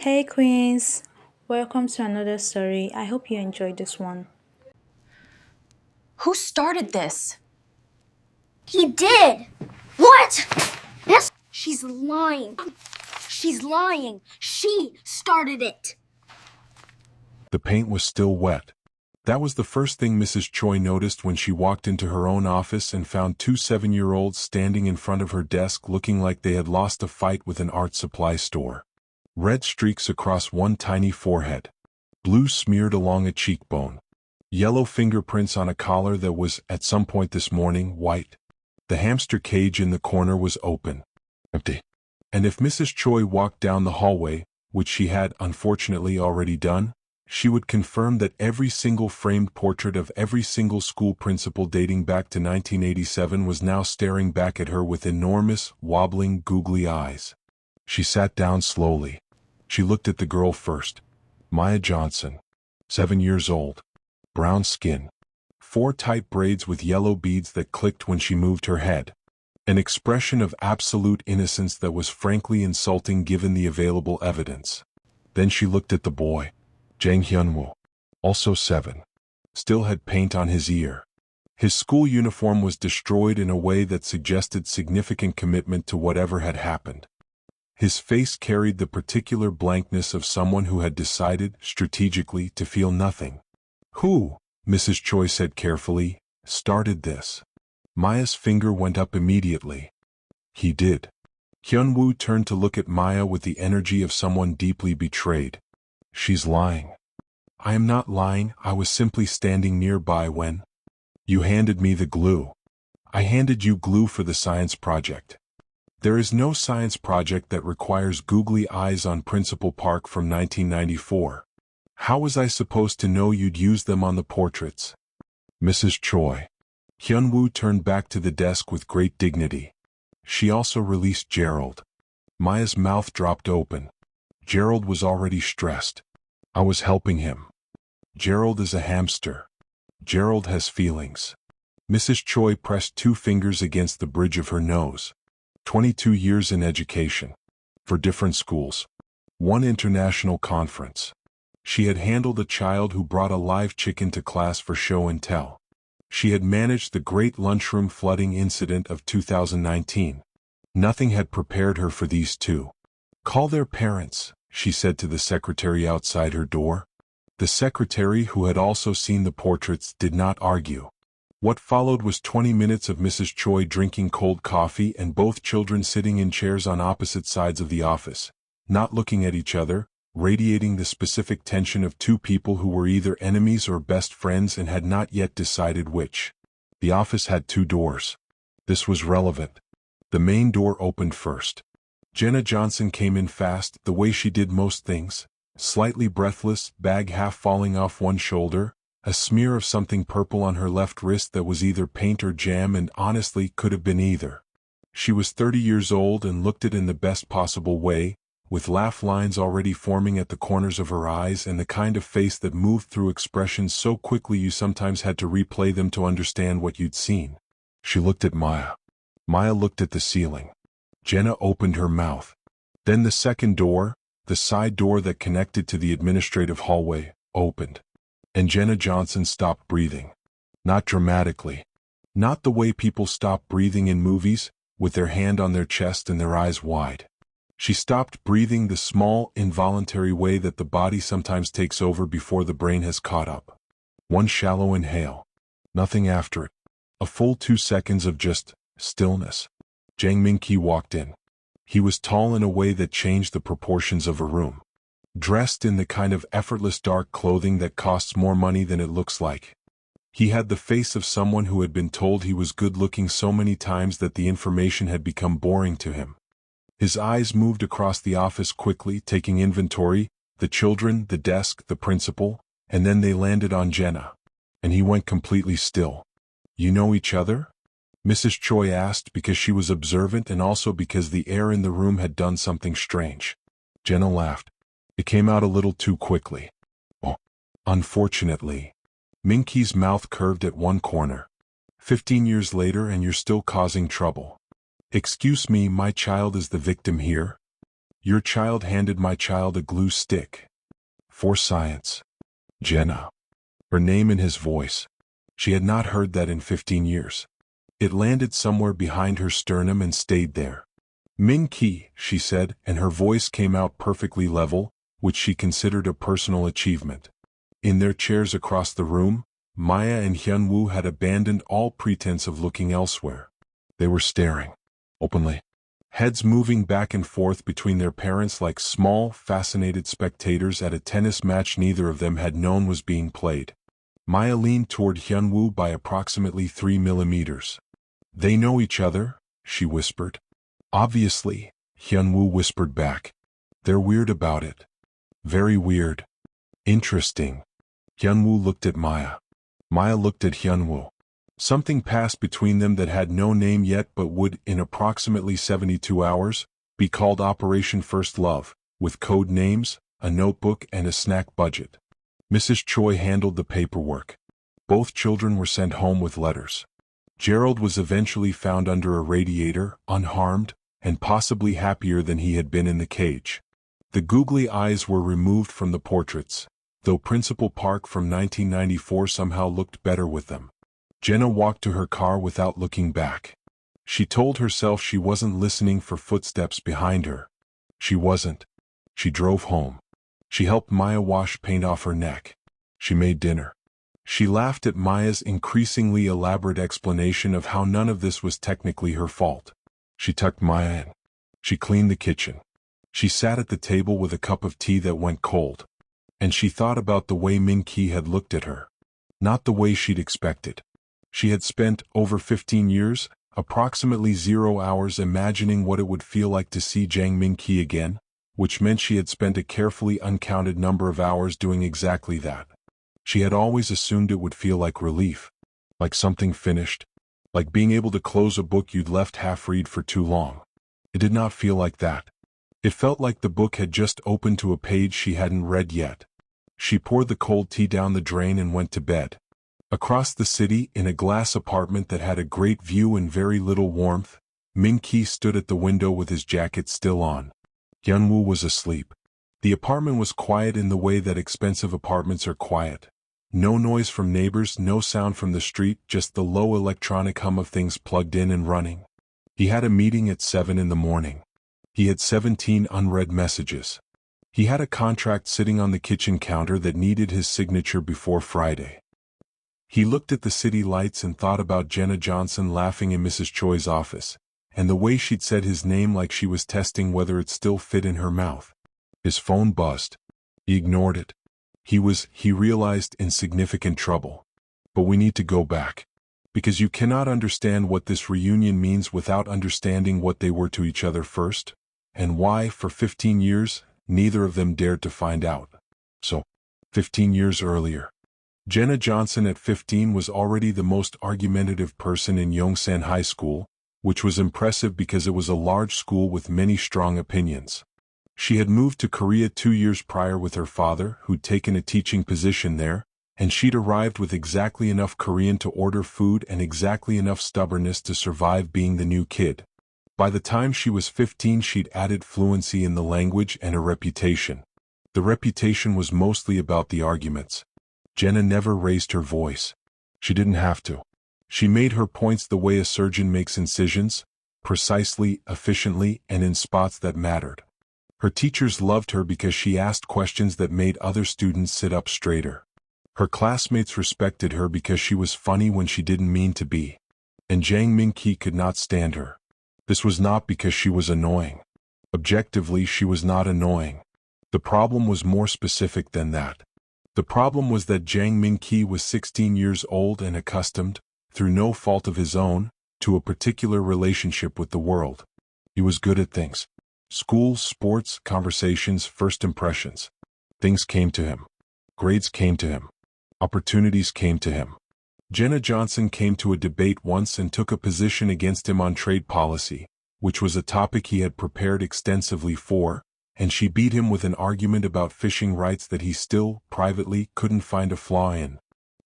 Hey Queens, welcome to another story. I hope you enjoyed this one. Who started this? He did! What? Yes. She's lying. She's lying. She started it. The paint was still wet. That was the first thing Mrs. Choi noticed when she walked into her own office and found two 7-year-olds standing in front of her desk looking like they had lost a fight with an art supply store. Red streaks across one tiny forehead. Blue smeared along a cheekbone. Yellow fingerprints on a collar that was, at some point this morning, white. The hamster cage in the corner was open. Empty. And if Mrs. Choi walked down the hallway, which she had, unfortunately, already done, she would confirm that every single framed portrait of every single school principal dating back to 1987 was now staring back at her with enormous, wobbling, googly eyes. She sat down slowly. She looked at the girl first. Maya Johnson. 7 years old. Brown skin. 4 tight braids with yellow beads that clicked when she moved her head. An expression of absolute innocence that was frankly insulting given the available evidence. Then she looked at the boy. Jang Hyunwoo, also 7, still had paint on his ear. His school uniform was destroyed in a way that suggested significant commitment to whatever had happened. His face carried the particular blankness of someone who had decided, strategically, to feel nothing. Who, Mrs. Choi said carefully, started this? Maya's finger went up immediately. He did. Hyunwoo turned to look at Maya with the energy of someone deeply betrayed. She's lying. I am not lying, I was simply standing nearby when you handed me the glue. I handed you glue for the science project. There is no science project that requires googly eyes on Principal Park from 1994. How was I supposed to know you'd use them on the portraits? Mrs. Choi. Hyunwoo turned back to the desk with great dignity. She also released Gerald. Maya's mouth dropped open. Gerald was already stressed. I was helping him. Gerald is a hamster. Gerald has feelings. Mrs. Choi pressed 2 fingers against the bridge of her nose. 22 years in education. For different schools. 1 international conference. She had handled a child who brought a live chicken to class for show and tell. She had managed the great lunchroom flooding incident of 2019. Nothing had prepared her for these two. Call their parents, she said to the secretary outside her door. The secretary, who had also seen the portraits, did not argue. What followed was 20 minutes of Mrs. Choi drinking cold coffee and both children sitting in chairs on opposite sides of the office, not looking at each other, radiating the specific tension of 2 people who were either enemies or best friends and had not yet decided which. The office had 2 doors. This was relevant. The main door opened first. Jenna Johnson came in fast, the way she did most things, slightly breathless, bag half falling off one shoulder, a smear of something purple on her left wrist that was either paint or jam and honestly could have been either. She was 30 years old and looked it in the best possible way, with laugh lines already forming at the corners of her eyes and the kind of face that moved through expressions so quickly you sometimes had to replay them to understand what you'd seen. She looked at Maya. Maya looked at the ceiling. Jenna opened her mouth. Then the second door, the side door that connected to the administrative hallway, opened. And Jenna Johnson stopped breathing. Not dramatically. Not the way people stop breathing in movies, with their hand on their chest and their eyes wide. She stopped breathing the small, involuntary way that the body sometimes takes over before the brain has caught up. One shallow inhale. Nothing after it. A full 2 seconds of just stillness. Jang Min-ki walked in. He was tall in a way that changed the proportions of a room. Dressed in the kind of effortless dark clothing that costs more money than it looks like. He had the face of someone who had been told he was good-looking so many times that the information had become boring to him. His eyes moved across the office quickly, taking inventory, the children, the desk, the principal, and then they landed on Jenna. And he went completely still. You know each other? Mrs. Choi asked because she was observant and also because the air in the room had done something strange. Jenna laughed. It came out a little too quickly. Oh, unfortunately. Min-ki's mouth curved at one corner. 15 years later and you're still causing trouble. Excuse me, my child is the victim here? Your child handed my child a glue stick. For science. Jenna. Her name in his voice. She had not heard that in 15 years. It landed somewhere behind her sternum and stayed there. Min-ki, she said, and her voice came out perfectly level, which she considered a personal achievement. In their chairs across the room, Maya and Hyunwoo had abandoned all pretense of looking elsewhere. They were staring, openly, heads moving back and forth between their parents like small, fascinated spectators at a tennis match neither of them had known was being played. Maya leaned toward Hyunwoo by approximately 3 millimeters. They know each other, she whispered. Obviously, Hyunwoo whispered back. They're weird about it. Very weird. Interesting. Hyunwoo looked at Maya. Maya looked at Hyunwoo. Something passed between them that had no name yet but would, in approximately 72 hours, be called Operation First Love, with code names, a notebook and a snack budget. Mrs. Choi handled the paperwork. Both children were sent home with letters. Gerald was eventually found under a radiator, unharmed, and possibly happier than he had been in the cage. The googly eyes were removed from the portraits, though Principal Park from 1994 somehow looked better with them. Jenna walked to her car without looking back. She told herself she wasn't listening for footsteps behind her. She wasn't. She drove home. She helped Maya wash paint off her neck. She made dinner. She laughed at Maya's increasingly elaborate explanation of how none of this was technically her fault. She tucked Maya in. She cleaned the kitchen. She sat at the table with a cup of tea that went cold. And she thought about the way Min-ki had looked at her. Not the way she'd expected. She had spent over 15 years, approximately 0 hours imagining what it would feel like to see Jang Min-ki again, which meant she had spent a carefully uncounted number of hours doing exactly that. She had always assumed it would feel like relief, like something finished, like being able to close a book you'd left half-read for too long. It did not feel like that. It felt like the book had just opened to a page she hadn't read yet. She poured the cold tea down the drain and went to bed. Across the city, in a glass apartment that had a great view and very little warmth, Min-ki stood at the window with his jacket still on. Hyunwoo was asleep. The apartment was quiet in the way that expensive apartments are quiet. No noise from neighbors, no sound from the street, just the low electronic hum of things plugged in and running. He had a meeting at 7 in the morning. He had 17 unread messages. He had a contract sitting on the kitchen counter that needed his signature before Friday. He looked at the city lights and thought about Jenna Johnson laughing in Mrs. Choi's office, and the way she'd said his name like she was testing whether it still fit in her mouth. His phone buzzed. He ignored it. He realized, in significant trouble. But we need to go back. Because you cannot understand what this reunion means without understanding what they were to each other first, and why, for 15 years, neither of them dared to find out. So, 15 years earlier. Jenna Johnson at 15 was already the most argumentative person in Yongsan High School, which was impressive because it was a large school with many strong opinions. She had moved to Korea 2 years prior with her father, who'd taken a teaching position there, and she'd arrived with exactly enough Korean to order food and exactly enough stubbornness to survive being the new kid. By the time she was 15, she'd added fluency in the language and a reputation. The reputation was mostly about the arguments. Jenna never raised her voice. She didn't have to. She made her points the way a surgeon makes incisions, precisely, efficiently, and in spots that mattered. Her teachers loved her because she asked questions that made other students sit up straighter. Her classmates respected her because she was funny when she didn't mean to be. And Jang Min-ki could not stand her. This was not because she was annoying. Objectively, she was not annoying. The problem was more specific than that. The problem was that Jang Min-ki was 16 years old and accustomed, through no fault of his own, to a particular relationship with the world. He was good at things. School, sports, conversations, first impressions. Things came to him. Grades came to him. Opportunities came to him. Jenna Johnson came to a debate once and took a position against him on trade policy, which was a topic he had prepared extensively for, and she beat him with an argument about fishing rights that he still, privately, couldn't find a flaw in.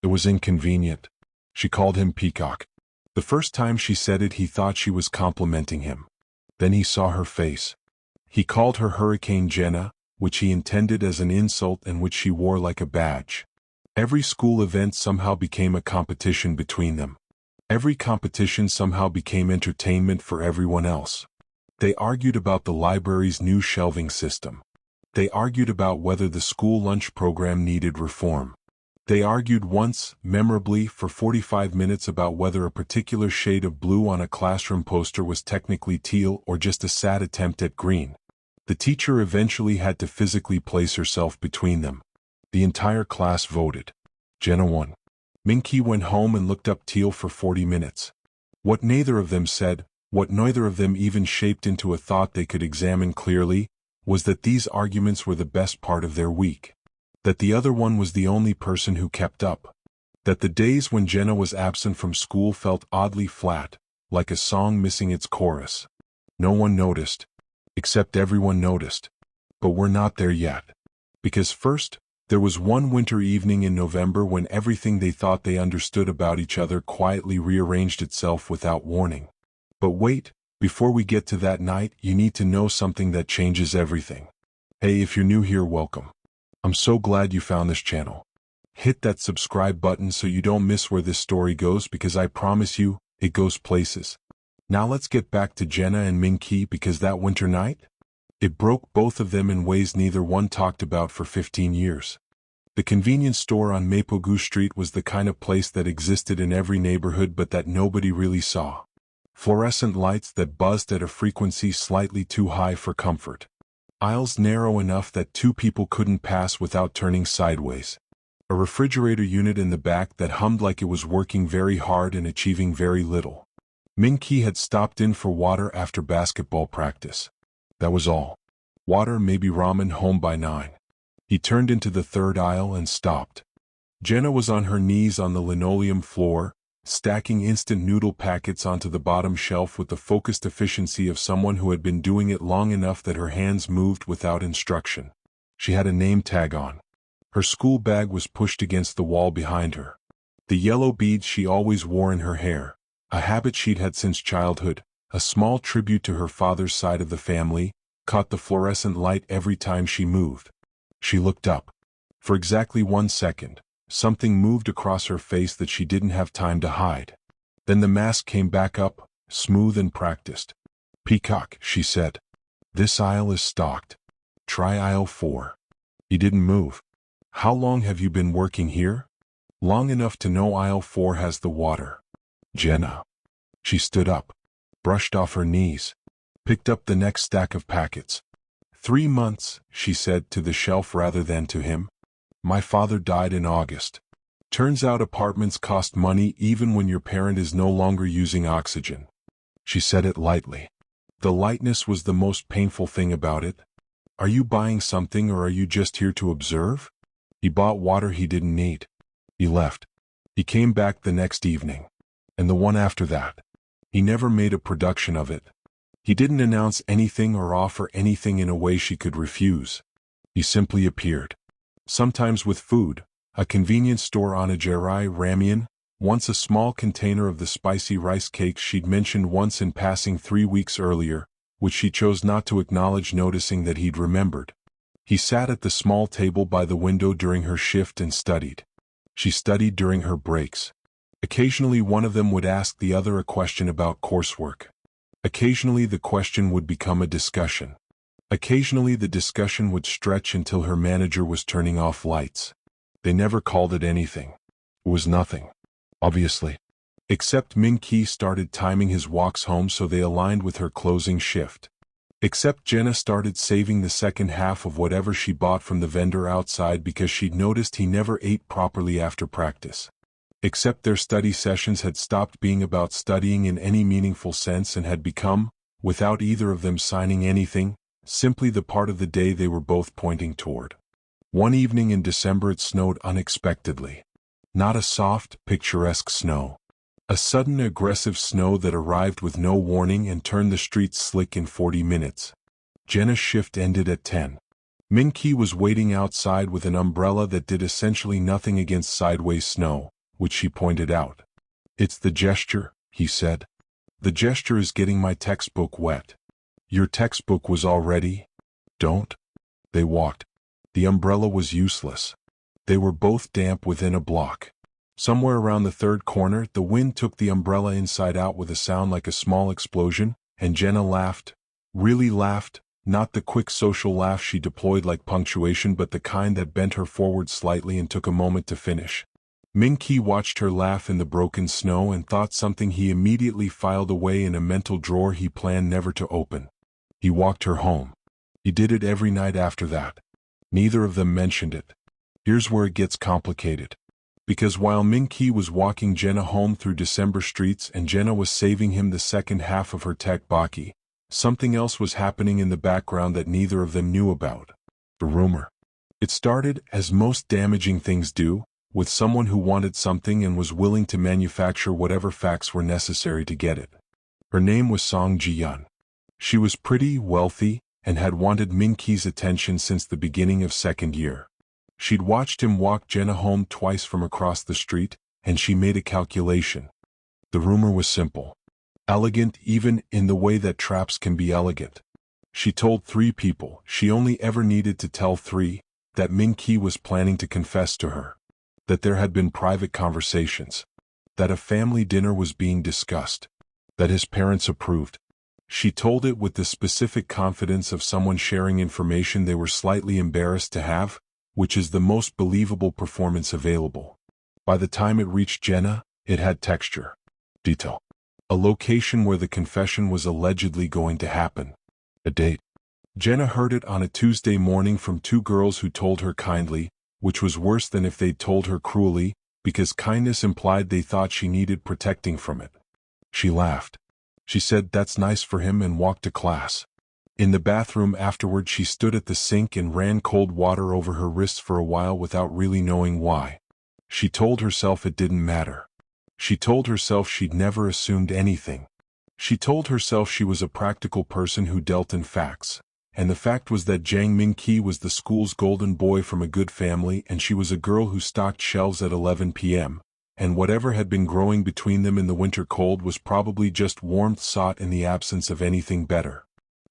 It was inconvenient. She called him Peacock. The first time she said it, he thought she was complimenting him. Then he saw her face. He called her Hurricane Jenna, which he intended as an insult and which she wore like a badge. Every school event somehow became a competition between them. Every competition somehow became entertainment for everyone else. They argued about the library's new shelving system. They argued about whether the school lunch program needed reform. They argued once, memorably, for 45 minutes about whether a particular shade of blue on a classroom poster was technically teal or just a sad attempt at green. The teacher eventually had to physically place herself between them. The entire class voted. Jenna won. Minky went home and looked up teal for 40 minutes. What neither of them said, what neither of them even shaped into a thought they could examine clearly, was that these arguments were the best part of their week. That the other one was the only person who kept up. That the days when Jenna was absent from school felt oddly flat, like a song missing its chorus. No one noticed. Except everyone noticed. But we're not there yet. Because first, there was one winter evening in November when everything they thought they understood about each other quietly rearranged itself without warning. But wait, before we get to that night, you need to know something that changes everything. Hey, if you're new here, welcome. I'm so glad you found this channel. Hit that subscribe button so you don't miss where this story goes, because I promise you, it goes places. Now let's get back to Jenna and Minky, because that winter night, it broke both of them in ways neither one talked about for 15 years. The convenience store on Maple Street was the kind of place that existed in every neighborhood but that nobody really saw. Fluorescent lights that buzzed at a frequency slightly too high for comfort. Aisles narrow enough that two people couldn't pass without turning sideways. A refrigerator unit in the back that hummed like it was working very hard and achieving very little. Minky had stopped in for water after basketball practice. That was all. Water, maybe ramen, home by 9. He turned into the third aisle and stopped. Jenna was on her knees on the linoleum floor, stacking instant noodle packets onto the bottom shelf with the focused efficiency of someone who had been doing it long enough that her hands moved without instruction. She had a name tag on. Her school bag was pushed against the wall behind her. The yellow beads she always wore in her hair, a habit she'd had since childhood, a small tribute to her father's side of the family, caught the fluorescent light every time she moved. She looked up. For exactly 1 second, something moved across her face that she didn't have time to hide. Then the mask came back up, smooth and practiced. "Peacock," she said. "This aisle is stocked. Try aisle 4. He didn't move. "How long have you been working here?" "Long enough to know aisle 4 has the water." "Jenna." She stood up, brushed off her knees, picked up the next stack of packets. 3 months, she said to the shelf rather than to him. "My father died in August. Turns out apartments cost money even when your parent is no longer using oxygen." She said it lightly. The lightness was the most painful thing about it. "Are you buying something or are you just here to observe?" He bought water he didn't need. He left. He came back the next evening. And the one after that. He never made a production of it. He didn't announce anything or offer anything in a way she could refuse. He simply appeared. Sometimes with food, a convenience store on a Jerai ramen, once a small container of the spicy rice cakes she'd mentioned once in passing 3 weeks earlier, which she chose not to acknowledge, noticing that he'd remembered. He sat at the small table by the window during her shift and studied. She studied during her breaks. Occasionally one of them would ask the other a question about coursework. Occasionally the question would become a discussion. Occasionally the discussion would stretch until her manager was turning off lights. They never called it anything. It was nothing. Obviously. Except Minky started timing his walks home so they aligned with her closing shift. Except Jenna started saving the second half of whatever she bought from the vendor outside because she'd noticed he never ate properly after practice. Except their study sessions had stopped being about studying in any meaningful sense and had become, without either of them signing anything, simply the part of the day they were both pointing toward. One evening in December it snowed unexpectedly. Not a soft, picturesque snow. A sudden aggressive snow that arrived with no warning and turned the streets slick in 40 minutes. Jenna's shift ended at 10. Minky was waiting outside with an umbrella that did essentially nothing against sideways snow, which she pointed out. "It's the gesture," he said. "The gesture is getting my textbook wet." Your textbook was all ready? Don't. They walked. The umbrella was useless. They were both damp within a block. Somewhere around the third corner, the wind took the umbrella inside out with a sound like a small explosion, and Jenna laughed. Really laughed, not the quick social laugh she deployed like punctuation, but the kind that bent her forward slightly and took a moment to finish. Min-Ki watched her laugh in the broken snow and thought something he immediately filed away in a mental drawer he planned never to open. He walked her home. He did it every night after that. Neither of them mentioned it. Here's where it gets complicated. Because while Min-Ki was walking Jenna home through December streets and Jenna was saving him the second half of her tteokbokki, something else was happening in the background that neither of them knew about. The rumor. It started, as most damaging things do, with someone who wanted something and was willing to manufacture whatever facts were necessary to get it. Her name was Song Ji-yeon. She was pretty, wealthy, and had wanted Min-Ki's attention since the beginning of second year. She'd watched him walk Jenna home twice from across the street, and she made a calculation. The rumor was simple. Elegant even in the way that traps can be elegant. She told 3 people, she only ever needed to tell 3, that Min-Ki was planning to confess to her. That there had been private conversations. That a family dinner was being discussed. That his parents approved. She told it with the specific confidence of someone sharing information they were slightly embarrassed to have, which is the most believable performance available. By the time it reached Jenna, it had texture. Detail. A location where the confession was allegedly going to happen. A date. Jenna heard it on a Tuesday morning from 2 girls who told her kindly, which was worse than if they'd told her cruelly, because kindness implied they thought she needed protecting from it. She laughed. She said that's nice for him and walked to class. In the bathroom afterward, she stood at the sink and ran cold water over her wrists for a while without really knowing why. She told herself it didn't matter. She told herself she'd never assumed anything. She told herself she was a practical person who dealt in facts. And the fact was that Jang Min-Ki was the school's golden boy from a good family, and she was a girl who stocked shelves at 11 p.m., and whatever had been growing between them in the winter cold was probably just warmth sought in the absence of anything better.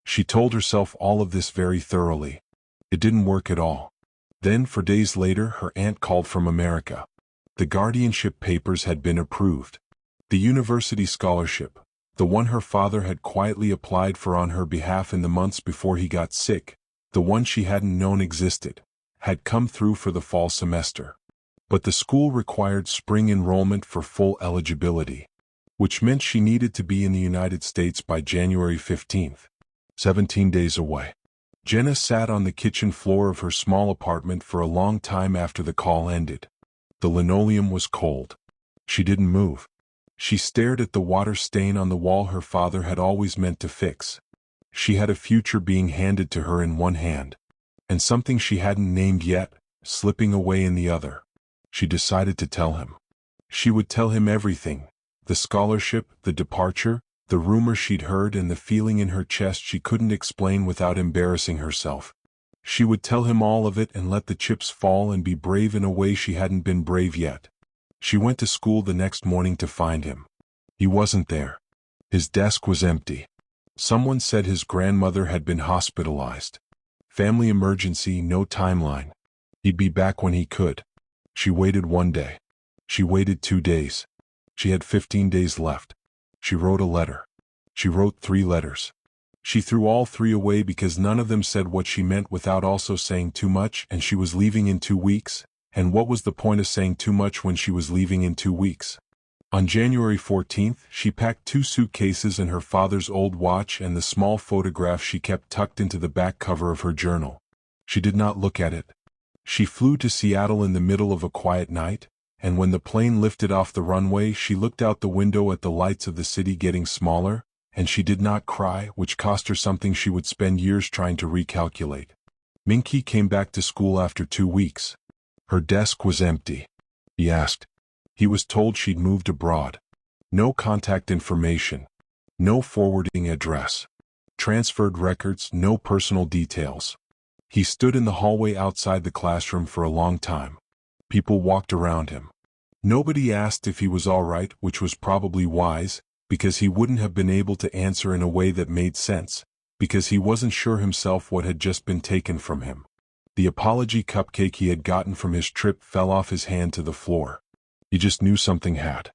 She told herself all of this very thoroughly. It didn't work at all. Then, for days later, her aunt called from America. The guardianship papers had been approved. The university scholarship, the one her father had quietly applied for on her behalf in the months before he got sick, the one she hadn't known existed, had come through for the fall semester. But the school required spring enrollment for full eligibility, which meant she needed to be in the United States by January 15th, 17 days away. Jenna sat on the kitchen floor of her small apartment for a long time after the call ended. The linoleum was cold. She didn't move. She stared at the water stain on the wall her father had always meant to fix. She had a future being handed to her in one hand, and something she hadn't named yet, slipping away in the other. She decided to tell him. She would tell him everything, the scholarship, the departure, the rumor she'd heard, and the feeling in her chest she couldn't explain without embarrassing herself. She would tell him all of it and let the chips fall and be brave in a way she hadn't been brave yet. She went to school the next morning to find him. He wasn't there. His desk was empty. Someone said his grandmother had been hospitalized. Family emergency, no timeline. He'd be back when he could. She waited 1 day. She waited 2 days. She had 15 days left. She wrote a letter. She wrote 3 letters. She threw all 3 away because none of them said what she meant without also saying too much, and she was leaving in 2 weeks, and what was the point of saying too much when she was leaving in 2 weeks? On January 14th, she packed 2 suitcases and her father's old watch and the small photograph she kept tucked into the back cover of her journal. She did not look at it. She flew to Seattle in the middle of a quiet night, and when the plane lifted off the runway, she looked out the window at the lights of the city getting smaller, and she did not cry, which cost her something she would spend years trying to recalculate. Min-Ki came back to school after 2 weeks. Her desk was empty. He asked. He was told she'd moved abroad. No contact information. No forwarding address. Transferred records, no personal details. He stood in the hallway outside the classroom for a long time. People walked around him. Nobody asked if he was all right, which was probably wise, because he wouldn't have been able to answer in a way that made sense. because he wasn't sure himself what had just been taken from him. The apology cupcake he had gotten from his trip fell off his hand to the floor. He just knew something had.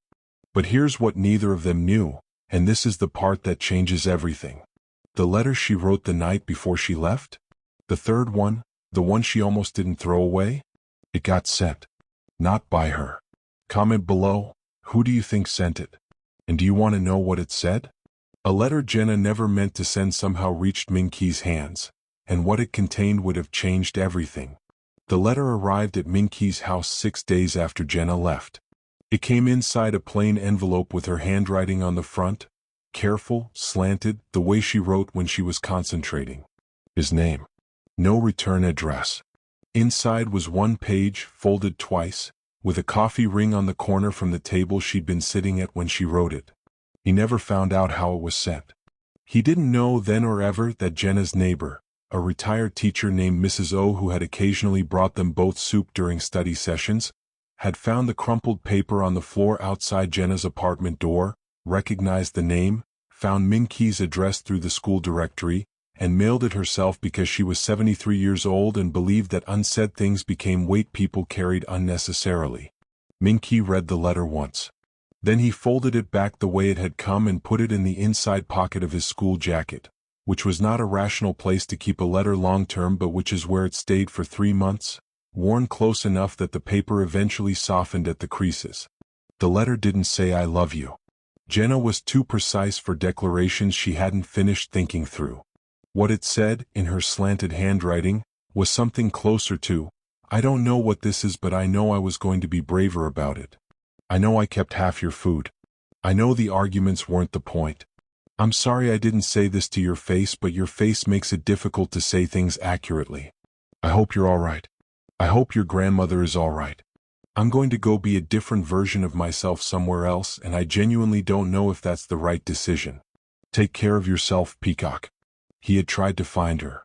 But here's what neither of them knew, and this is the part that changes everything. The letter she wrote the night before she left? The third one, the one she almost didn't throw away? It got sent. Not by her. Comment below, who do you think sent it? And do you want to know what it said? A letter Jenna never meant to send somehow reached Min-Ki's hands, and what it contained would have changed everything. The letter arrived at Min-Ki's house 6 days after Jenna left. It came inside a plain envelope with her handwriting on the front, careful, slanted, the way she wrote when she was concentrating. His name. No return address. Inside was one page, folded twice, with a coffee ring on the corner from the table she'd been sitting at when she wrote it. He never found out how it was sent. He didn't know then or ever that Jenna's neighbor, a retired teacher named Mrs. O who had occasionally brought them both soup during study sessions, had found the crumpled paper on the floor outside Jenna's apartment door, recognized the name, found Min-Ki's address through the school directory, and mailed it herself because she was 73 years old and believed that unsaid things became weight people carried unnecessarily. Min-Ki read the letter once. Then he folded it back the way it had come and put it in the inside pocket of his school jacket, which was not a rational place to keep a letter long-term but which is where it stayed for 3 months, worn close enough that the paper eventually softened at the creases. The letter didn't say I love you. Jenna was too precise for declarations she hadn't finished thinking through. What it said, in her slanted handwriting, was something closer to, I don't know what this is but I know I was going to be braver about it. I know I kept half your food. I know the arguments weren't the point. I'm sorry I didn't say this to your face but your face makes it difficult to say things accurately. I hope you're all right. I hope your grandmother is all right. I'm going to go be a different version of myself somewhere else and I genuinely don't know if that's the right decision. Take care of yourself, Peacock. He had tried to find her.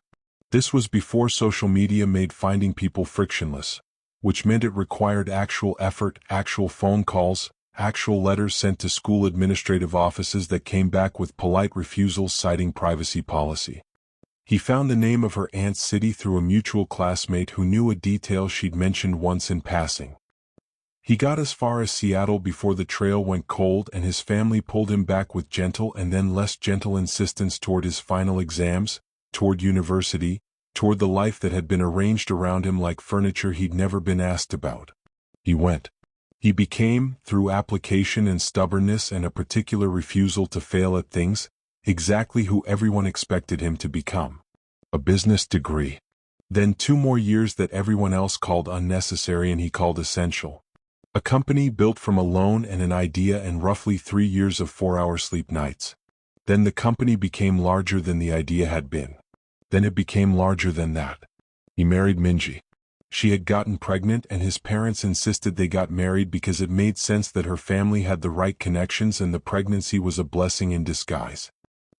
This was before social media made finding people frictionless, which meant it required actual effort, actual phone calls, actual letters sent to school administrative offices that came back with polite refusals citing privacy policy. He found the name of her aunt's city through a mutual classmate who knew a detail she'd mentioned once in passing. He got as far as Seattle before the trail went cold and his family pulled him back with gentle and then less gentle insistence toward his final exams, toward university, toward the life that had been arranged around him like furniture he'd never been asked about. He went. He became, through application and stubbornness and a particular refusal to fail at things, exactly who everyone expected him to become. A business degree. Then 2 more years that everyone else called unnecessary and he called essential. A company built from a loan and an idea and roughly 3 years of 4-hour sleep nights. Then the company became larger than the idea had been. Then it became larger than that. He married Minji. She had gotten pregnant and his parents insisted they got married because it made sense that her family had the right connections and the pregnancy was a blessing in disguise.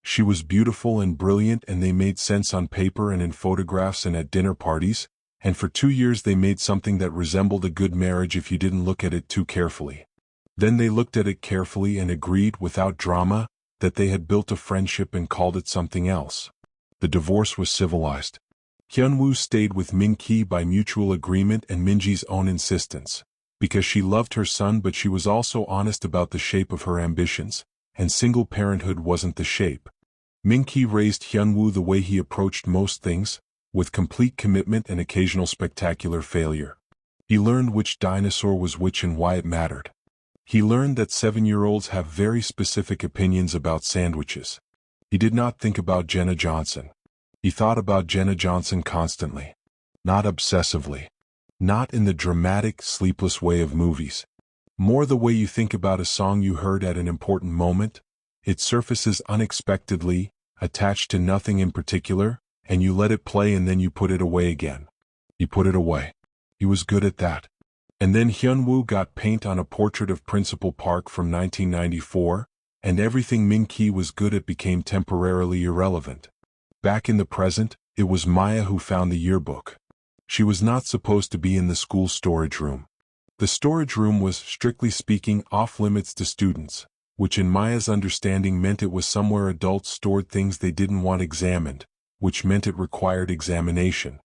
She was beautiful and brilliant and they made sense on paper and in photographs and at dinner parties, and for 2 years they made something that resembled a good marriage if you didn't look at it too carefully. Then they looked at it carefully and agreed without drama that they had built a friendship and called it something else. The divorce was civilized. Hyunwoo stayed with Min-Ki by mutual agreement and Minji's own insistence, because she loved her son but she was also honest about the shape of her ambitions, and single parenthood wasn't the shape. Min-Ki raised Hyunwoo the way he approached most things, with complete commitment and occasional spectacular failure. He learned which dinosaur was which and why it mattered. He learned that 7-year-olds have very specific opinions about sandwiches. He did not think about Jenna Johnson. He thought about Jenna Johnson constantly. Not obsessively. Not in the dramatic, sleepless way of movies. More the way you think about a song you heard at an important moment. It surfaces unexpectedly, attached to nothing in particular, and you let it play and then you put it away again. He put it away. He was good at that. And then Hyunwoo got paint on a portrait of Principal Park from 1994, and everything Min-Ki was good at became temporarily irrelevant. Back in the present, it was Maya who found the yearbook. She was not supposed to be in the school storage room. The storage room was, strictly speaking, off limits to students, which in Maya's understanding meant it was somewhere adults stored things they didn't want examined, which meant it required examination.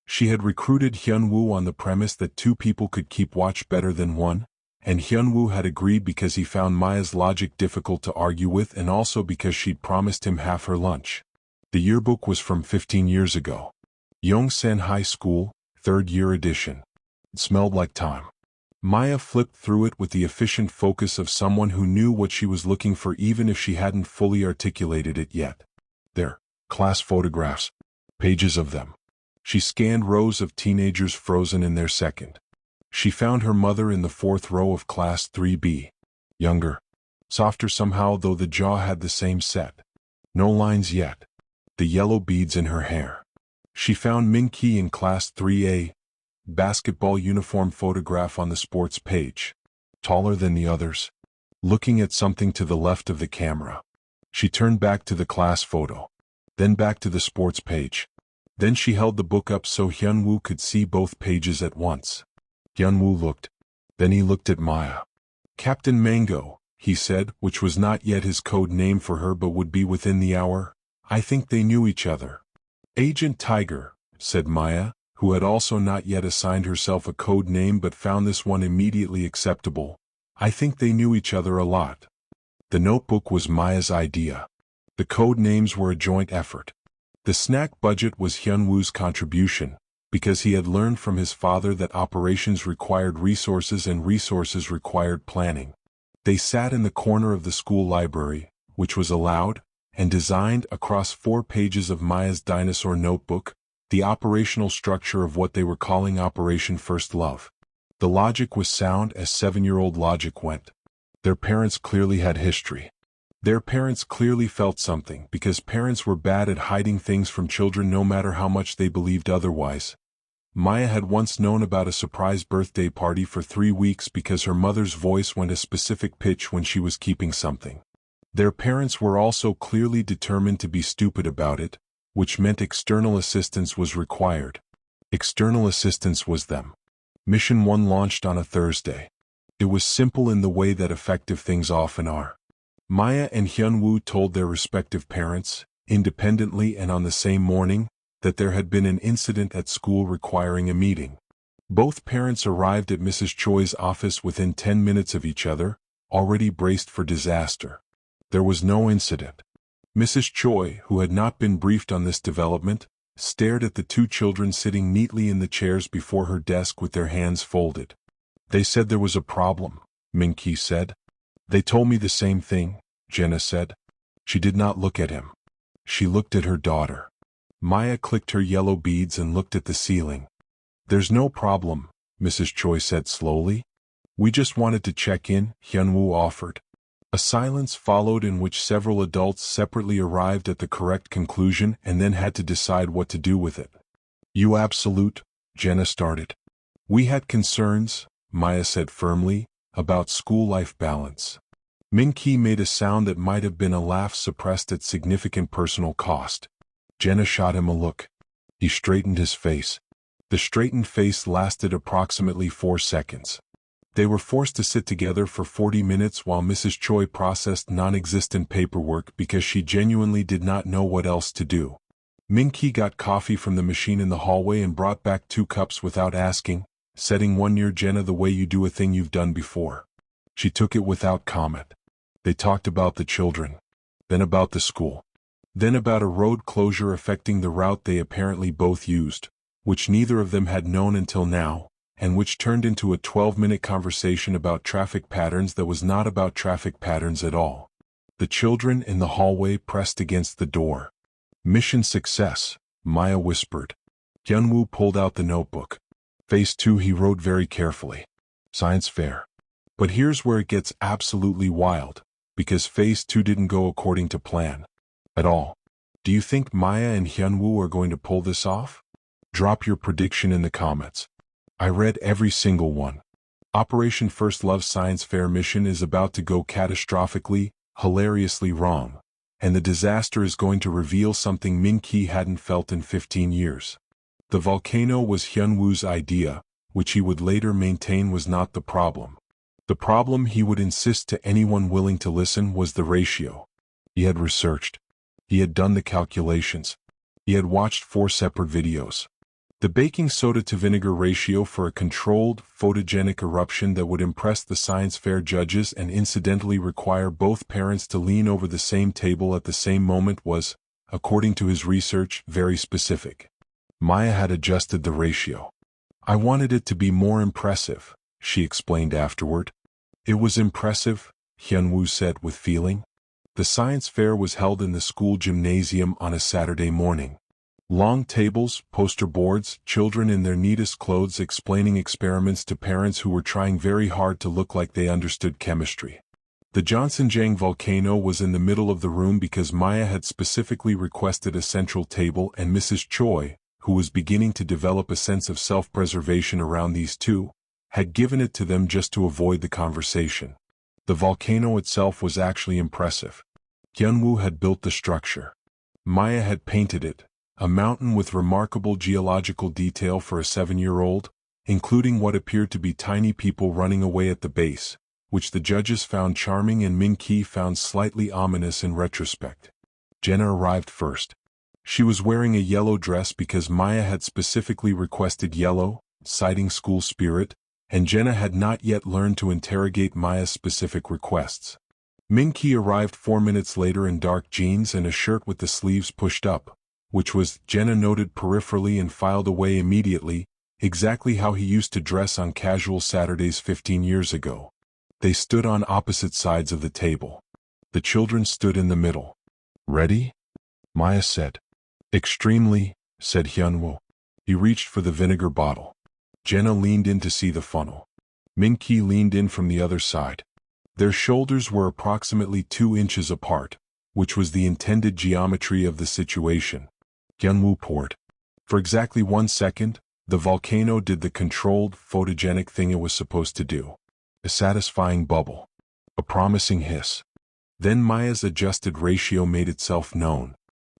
She had recruited Hyunwoo on the premise that two people could keep watch better than one, and Hyunwoo had agreed because he found Maya's logic difficult to argue with and also because she'd promised him half her lunch. The yearbook was from 15 years ago. Yongsan High School, 3rd year edition. It smelled like time. Maya flipped through it with the efficient focus of someone who knew what she was looking for even if she hadn't fully articulated it yet. There, class photographs. Pages of them. She scanned rows of teenagers frozen in their second. She found her mother in the 4th row of class 3B. Younger. Softer somehow, though the jaw had the same set. No lines yet. The yellow beads in her hair. She found Min-ki in class 3A. Basketball uniform photograph on the sports page. Taller than the others. Looking at something to the left of the camera. She turned back to the class photo. Then back to the sports page. Then she held the book up so Hyunwoo could see both pages at once. Hyunwoo looked. Then he looked at Maya. Captain Mango, he said, which was not yet his code name for her but would be within the hour. I think they knew each other. Agent Tiger, said Maya, who had also not yet assigned herself a code name but found this one immediately acceptable. I think they knew each other a lot. The notebook was Maya's idea. The code names were a joint effort. The snack budget was Hyunwoo's contribution, because he had learned from his father that operations required resources and resources required planning. They sat in the corner of the school library, which was allowed, and designed across 4 pages of Maya's dinosaur notebook, the operational structure of what they were calling Operation First Love. The logic was sound as 7-year-old logic went. Their parents clearly had history. Their parents clearly felt something because parents were bad at hiding things from children no matter how much they believed otherwise. Maya had once known about a surprise birthday party for 3 weeks because her mother's voice went a specific pitch when she was keeping something. Their parents were also clearly determined to be stupid about it, which meant external assistance was required. External assistance was them. Mission 1 launched on a Thursday. It was simple in the way that effective things often are. Maya and Hyunwoo told their respective parents, independently and on the same morning, that there had been an incident at school requiring a meeting. Both parents arrived at Mrs. Choi's office within 10 minutes of each other, already braced for disaster. There was no incident. Mrs. Choi, who had not been briefed on this development, stared at the 2 children sitting neatly in the chairs before her desk with their hands folded. They said there was a problem, Min-ki said. They told me the same thing, Jenna said. She did not look at him. She looked at her daughter. Maya clicked her yellow beads and looked at the ceiling. There's no problem, Mrs. Choi said slowly. We just wanted to check in, Hyunwoo offered. A silence followed in which several adults separately arrived at the correct conclusion and then had to decide what to do with it. You absolute, Jenna started. We had concerns, Maya said firmly, about school-life balance. Min-ki made a sound that might have been a laugh suppressed at significant personal cost. Jenna shot him a look. He straightened his face. The straightened face lasted approximately 4 seconds. They were forced to sit together for 40 minutes while Mrs. Choi processed non-existent paperwork because she genuinely did not know what else to do. Min-ki got coffee from the machine in the hallway and brought back 2 cups without asking, setting one near Jenna the way you do a thing you've done before. She took it without comment. They talked about the children, then about the school, then about a road closure affecting the route they apparently both used, which neither of them had known until now, and which turned into a 12-minute conversation about traffic patterns that was not about traffic patterns at all. The children in the hallway pressed against the door. Mission success, Maya whispered. Hyunwoo pulled out the notebook. Phase 2 he wrote very carefully. Science fair. But here's where it gets absolutely wild, because Phase 2 didn't go according to plan. At all. Do you think Maya and Hyunwoo are going to pull this off? Drop your prediction in the comments. I read every single one. Operation First Love Science Fair mission is about to go catastrophically, hilariously wrong, and the disaster is going to reveal something Min-ki hadn't felt in 15 years. The volcano was Hyunwoo's idea, which he would later maintain was not the problem. The problem, he would insist to anyone willing to listen, was the ratio. He had researched. He had done the calculations. He had watched 4 separate videos. The baking soda to vinegar ratio for a controlled, photogenic eruption that would impress the science fair judges and incidentally require both parents to lean over the same table at the same moment was, according to his research, very specific. Maya had adjusted the ratio. "I wanted it to be more impressive," she explained afterward. "It was impressive," Hyunwoo said with feeling. The science fair was held in the school gymnasium on a Saturday morning. Long tables, poster boards, children in their neatest clothes explaining experiments to parents who were trying very hard to look like they understood chemistry. The Johnsunjang volcano was in the middle of the room because Maya had specifically requested a central table, and Mrs. Choi, who was beginning to develop a sense of self-preservation around these two, had given it to them just to avoid the conversation. The volcano itself was actually impressive. Hyunwoo had built the structure. Maya had painted it, a mountain with remarkable geological detail for a 7-year-old, including what appeared to be tiny people running away at the base, which the judges found charming and Min-ki found slightly ominous in retrospect. Jenna arrived first. She was wearing a yellow dress because Maya had specifically requested yellow, citing school spirit, and Jenna had not yet learned to interrogate Maya's specific requests. Min-ki arrived 4 minutes later in dark jeans and a shirt with the sleeves pushed up, which was, Jenna noted peripherally and filed away immediately, exactly how he used to dress on casual Saturdays 15 years ago. They stood on opposite sides of the table. The children stood in the middle. "Ready?" Maya said. "Extremely," said Hyunwoo. He reached for the vinegar bottle. Jenna leaned in to see the funnel. Min-ki leaned in from the other side. Their shoulders were approximately 2 inches apart, which was the intended geometry of the situation. Hyunwoo poured. For exactly 1 second, the volcano did the controlled, photogenic thing it was supposed to do. A satisfying bubble. A promising hiss. Then Maya's adjusted ratio made itself known.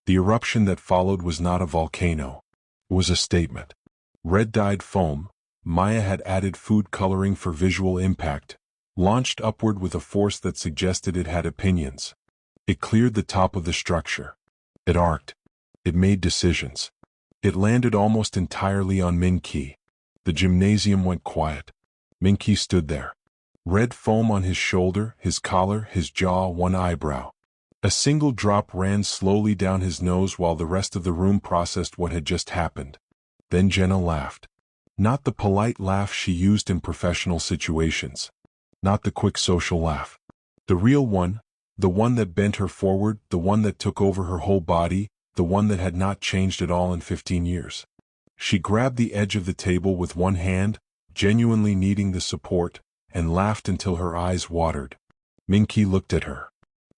The eruption that followed was not a volcano. It was a statement. Red-dyed foam, Maya had added food coloring for visual impact, launched upward with a force that suggested it had opinions. It cleared the top of the structure. It arced. It made decisions. It landed almost entirely on Min-ki. The gymnasium went quiet. Min-ki stood there. Red foam on his shoulder, his collar, his jaw, one eyebrow. A single drop ran slowly down his nose while the rest of the room processed what had just happened. Then Jenna laughed. Not the polite laugh she used in professional situations. Not the quick social laugh. The real one, the one that bent her forward, the one that took over her whole body, the one that had not changed at all in 15 years. She grabbed the edge of the table with one hand, genuinely needing the support, and laughed until her eyes watered. Min-ki looked at her.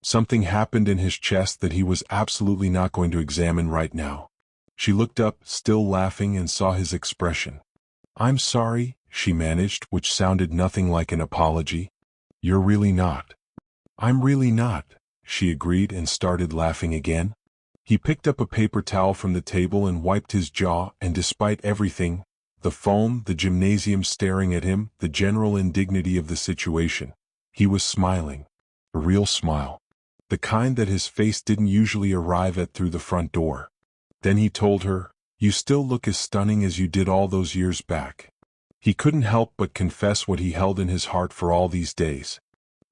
Something happened in his chest that he was absolutely not going to examine right now. She looked up, still laughing, and saw his expression. "I'm sorry," she managed, which sounded nothing like an apology. "You're really not." "I'm really not," she agreed and started laughing again. He picked up a paper towel from the table and wiped his jaw, and despite everything, the foam, the gymnasium staring at him, the general indignity of the situation, he was smiling. A real smile. The kind that his face didn't usually arrive at through the front door. Then he told her, "You still look as stunning as you did all those years back." He couldn't help but confess what he held in his heart for all these days.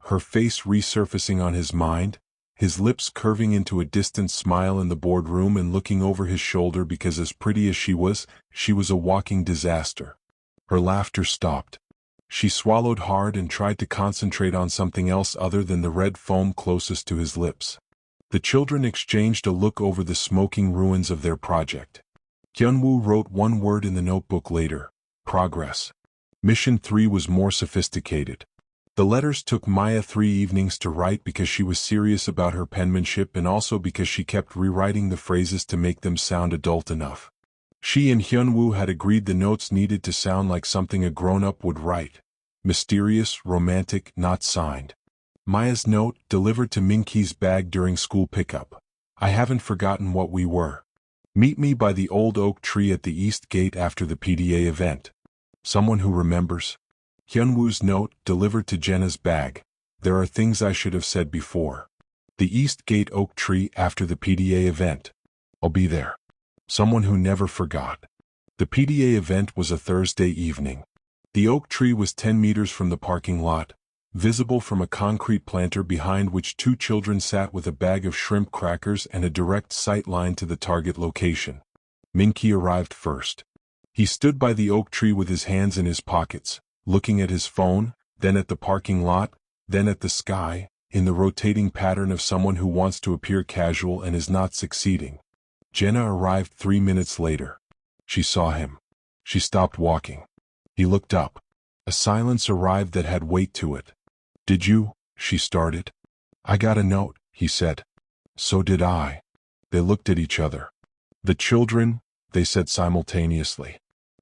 Her face resurfacing on his mind, his lips curving into a distant smile in the boardroom and looking over his shoulder because as pretty as she was a walking disaster. Her laughter stopped. She swallowed hard and tried to concentrate on something else other than the red foam closest to his lips. The children exchanged a look over the smoking ruins of their project. Hyunwoo wrote one word in the notebook later: progress. Mission 3 was more sophisticated. The letters took Maya 3 evenings to write because she was serious about her penmanship and also because she kept rewriting the phrases to make them sound adult enough. She and Hyunwoo had agreed the notes needed to sound like something a grown-up would write. Mysterious, romantic, not signed. Maya's note, delivered to Min-ki's bag during school pickup. "I haven't forgotten what we were. Meet me by the old oak tree at the east gate after the PDA event. Someone who remembers." Hyunwoo's note, delivered to Jenna's bag. There are things I should have said before. The East Gate Oak Tree after the PDA event. I'll be there. Someone who never forgot. The PDA event was a Thursday evening. The oak tree was 10 meters from the parking lot, visible from a concrete planter behind which two children sat with a bag of shrimp crackers and a direct sight line to the target location. Min-ki arrived first. He stood by the oak tree with his hands in his pockets, looking at his phone, then at the parking lot, then at the sky, in the rotating pattern of someone who wants to appear casual and is not succeeding. Jenna arrived 3 minutes later. She saw him. She stopped walking. He looked up. A silence arrived that had weight to it. Did you? She started. I got a note, he said. So did I. They looked at each other. The children, they said simultaneously.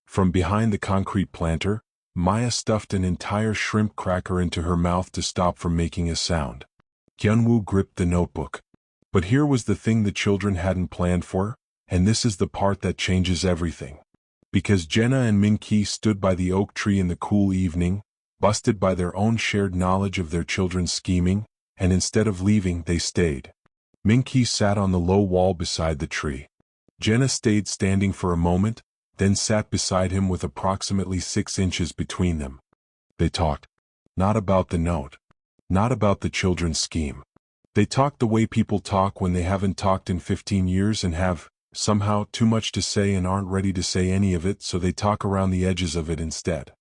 From behind the concrete planter, Maya stuffed an entire shrimp cracker into her mouth to stop from making a sound. Hyunwoo gripped the notebook. But here was the thing the children hadn't planned for, and this is the part that changes everything. Because Jenna and Min-ki stood by the oak tree in the cool evening, busted by their own shared knowledge of their children's scheming, and instead of leaving, they stayed. Min-ki sat on the low wall beside the tree. Jenna stayed standing for a moment, then sat beside him with approximately 6 inches between them. They talked. Not about the note. Not about the children's scheme. They talked the way people talk when they haven't talked in 15 years and have, somehow, too much to say and aren't ready to say any of it, so they talk around the edges of it instead.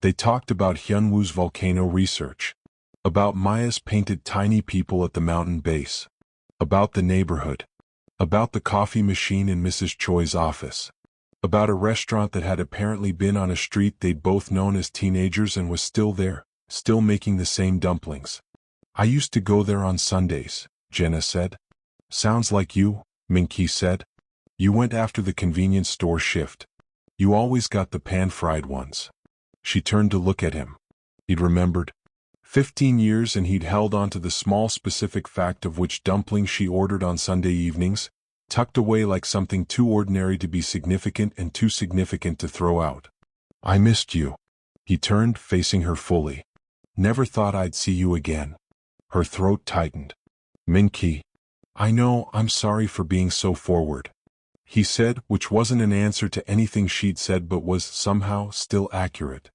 They talked about Hyunwoo's volcano research. About Maya's painted tiny people at the mountain base. About the neighborhood. About the coffee machine in Mrs. Choi's office. About a restaurant that had apparently been on a street they'd both known as teenagers and was still there, still making the same dumplings. I used to go there on Sundays, Jenna said. Sounds like you, Min-ki said. You went after the convenience store shift. You always got the pan-fried ones. She turned to look at him. He'd remembered. 15 years and he'd held on to the small specific fact of which dumplings she ordered on Sunday evenings, tucked away like something too ordinary to be significant and too significant to throw out. I missed you. He turned, facing her fully. Never thought I'd see you again. Her throat tightened. Min-ki. I know, I'm sorry for being so forward. He said, which wasn't an answer to anything she'd said but was, somehow, still accurate.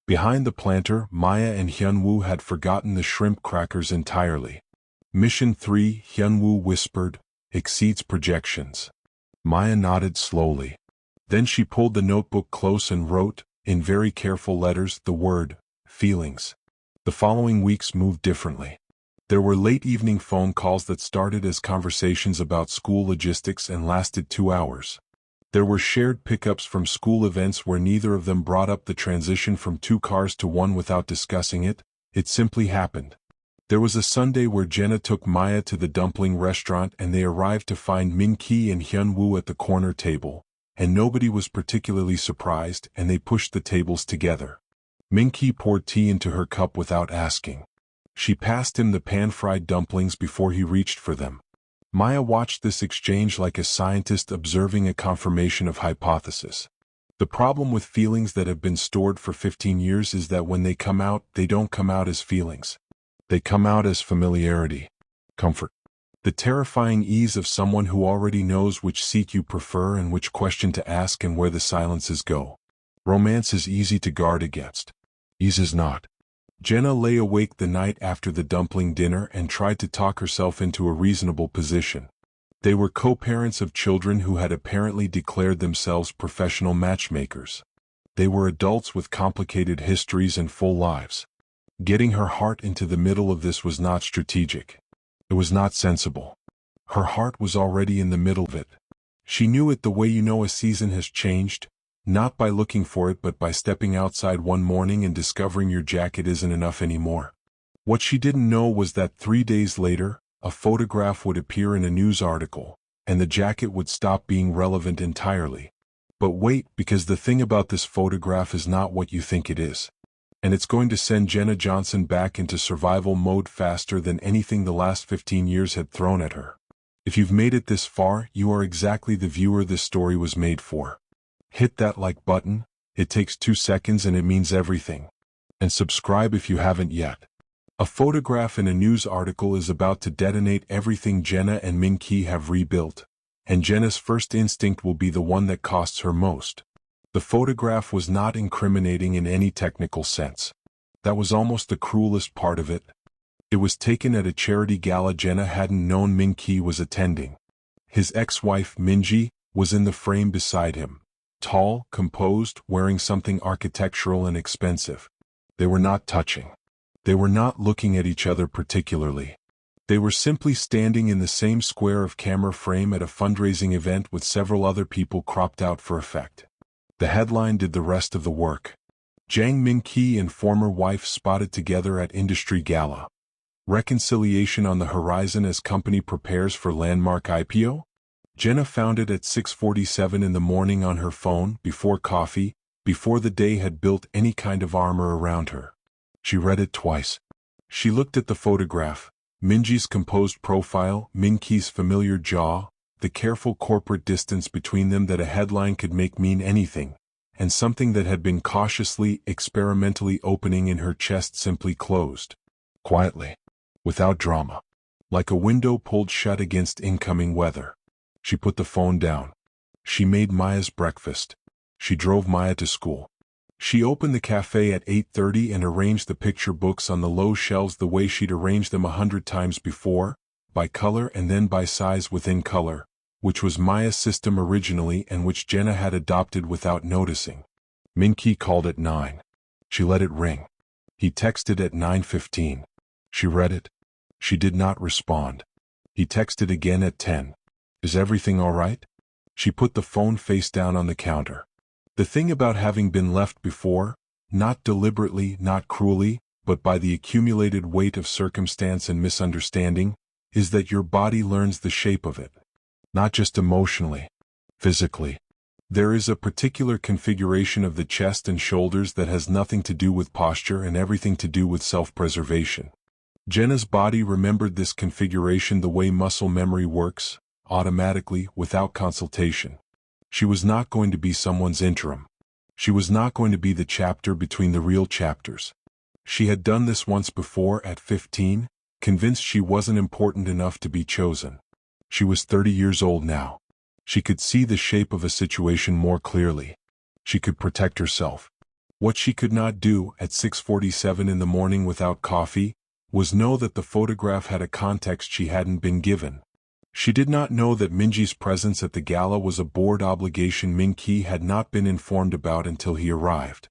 Behind the planter, Maya and Hyunwoo had forgotten the shrimp crackers entirely. Mission 3, Hyunwoo whispered, exceeds projections. Maya nodded slowly. Then she pulled the notebook close and wrote, in very careful letters, the word, feelings. The following weeks moved differently. There were late evening phone calls that started as conversations about school logistics and lasted 2 hours. There were shared pickups from school events where neither of them brought up the transition from 2 cars to 1 without discussing it. It simply happened. There was a Sunday where Jenna took Maya to the dumpling restaurant and they arrived to find Min-ki and Hyunwoo at the corner table, and nobody was particularly surprised and they pushed the tables together. Min-ki poured tea into her cup without asking. She passed him the pan-fried dumplings before he reached for them. Maya watched this exchange like a scientist observing a confirmation of hypothesis. The problem with feelings that have been stored for 15 years is that when they come out, they don't come out as feelings. They come out as familiarity, comfort. The terrifying ease of someone who already knows which seat you prefer and which question to ask and where the silences go. Romance is easy to guard against. Ease is not. Jenna lay awake the night after the dumpling dinner and tried to talk herself into a reasonable position. They were co-parents of children who had apparently declared themselves professional matchmakers. They were adults with complicated histories and full lives. Getting her heart into the middle of this was not strategic. It was not sensible. Her heart was already in the middle of it. She knew it the way you know a season has changed, not by looking for it but by stepping outside one morning and discovering your jacket isn't enough anymore. What she didn't know was that 3 days later, a photograph would appear in a news article, and the jacket would stop being relevant entirely. But wait, because the thing about this photograph is not what you think it is. And it's going to send Jenna Johnson back into survival mode faster than anything the last 15 years had thrown at her. If you've made it this far, you are exactly the viewer this story was made for. Hit that like button, it takes 2 seconds and it means everything. and subscribe if you haven't yet. A photograph in a news article is about to detonate everything Jenna and Min-ki have rebuilt, and Jenna's first instinct will be the one that costs her most. The photograph was not incriminating in any technical sense. That was almost the cruelest part of it. It was taken at a charity gala Jenna hadn't known Min-ki was attending. His ex-wife, Minji, was in the frame beside him. Tall, composed, wearing something architectural and expensive. They were not touching. They were not looking at each other particularly. They were simply standing in the same square of camera frame at a fundraising event with several other people cropped out for effect. The headline did the rest of the work. Jang Min-ki and former wife spotted together at industry gala. Reconciliation on the horizon as company prepares for landmark IPO? Jenna found it at 6:47 in the morning on her phone, before coffee, before the day had built any kind of armor around her. She read it twice. She looked at the photograph, Minji's composed profile, Min-ki's familiar jaw, the careful corporate distance between them that a headline could make mean anything, and something that had been cautiously, experimentally opening in her chest simply closed. Quietly. Without drama. Like a window pulled shut against incoming weather. She put the phone down. She made Maya's breakfast. She drove Maya to school. She opened the cafe at 8:30 and arranged the picture books on the low shelves the way she'd arranged them 100 times before, by color and then by size within color, which was Maya's system originally and which Jenna had adopted without noticing. Min-ki called at 9. She let it ring. He texted at 9:15. She read it. She did not respond. He texted again at 10. Is everything all right? She put the phone face down on the counter. The thing about having been left before, not deliberately, not cruelly, but by the accumulated weight of circumstance and misunderstanding, is that your body learns the shape of it. Not just emotionally, physically. There is a particular configuration of the chest and shoulders that has nothing to do with posture and everything to do with self-preservation. Jenna's body remembered this configuration the way muscle memory works, automatically, without consultation. She was not going to be someone's interim. She was not going to be the chapter between the real chapters. She had done this once before at 15, convinced she wasn't important enough to be chosen. She was 30 years old now. She could see the shape of a situation more clearly. She could protect herself. What she could not do at 6:47 in the morning without coffee was know that the photograph had a context she hadn't been given. She did not know that Minji's presence at the gala was a board obligation Min-ki had not been informed about until he arrived.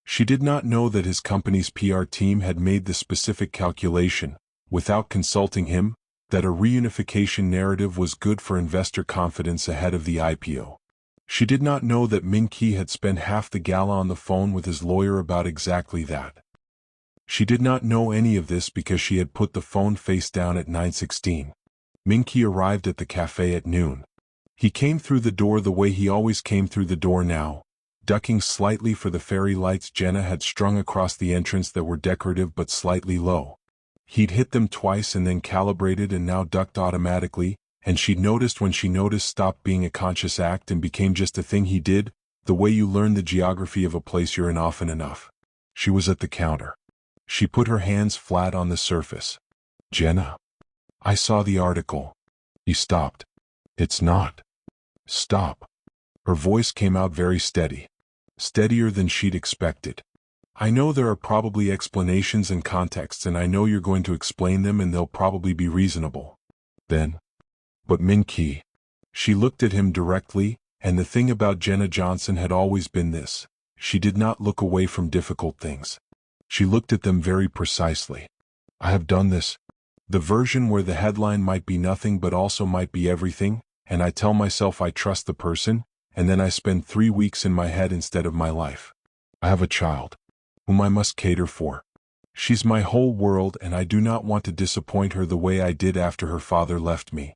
She did not know that his company's PR team had made the specific calculation, without consulting him, that a reunification narrative was good for investor confidence ahead of the IPO. She did not know that Min-ki had spent half the gala on the phone with his lawyer about exactly that. She did not know any of this because she had put the phone face down at 9:16. Min-ki arrived at the cafe at noon. He came through the door the way he always came through the door now, ducking slightly for the fairy lights Jenna had strung across the entrance that were decorative but slightly low. He'd hit them twice and then calibrated and now ducked automatically, and she'd noticed when she noticed stopped being a conscious act and became just a thing he did, the way you learn the geography of a place you're in often enough. She was at the counter. She put her hands flat on the surface. Jenna. I saw the article. He stopped. It's not. Stop. Her voice came out very steady. Steadier than she'd expected. I know there are probably explanations and contexts and I know you're going to explain them and they'll probably be reasonable. Then. But Min-ki. She looked at him directly, and the thing about Jenna Johnson had always been this. She did not look away from difficult things. She looked at them very precisely. I have done this. The version where the headline might be nothing but also might be everything, and I tell myself I trust the person, and then I spend 3 weeks in my head instead of my life. I have a child, whom I must cater for. She's my whole world and I do not want to disappoint her the way I did after her father left me.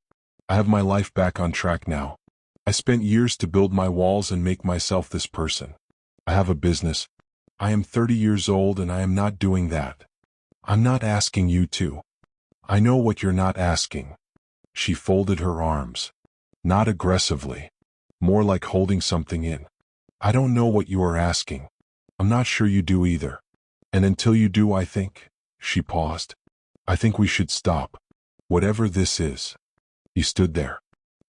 I have my life back on track now. I spent years to build my walls and make myself this person. I have a business. I am 30 years old and I am not doing that. I'm not asking you to. I know what you're not asking. She folded her arms. Not aggressively. More like holding something in. I don't know what you are asking. I'm not sure you do either. And until you do, I think, she paused. I think we should stop. Whatever this is. He stood there.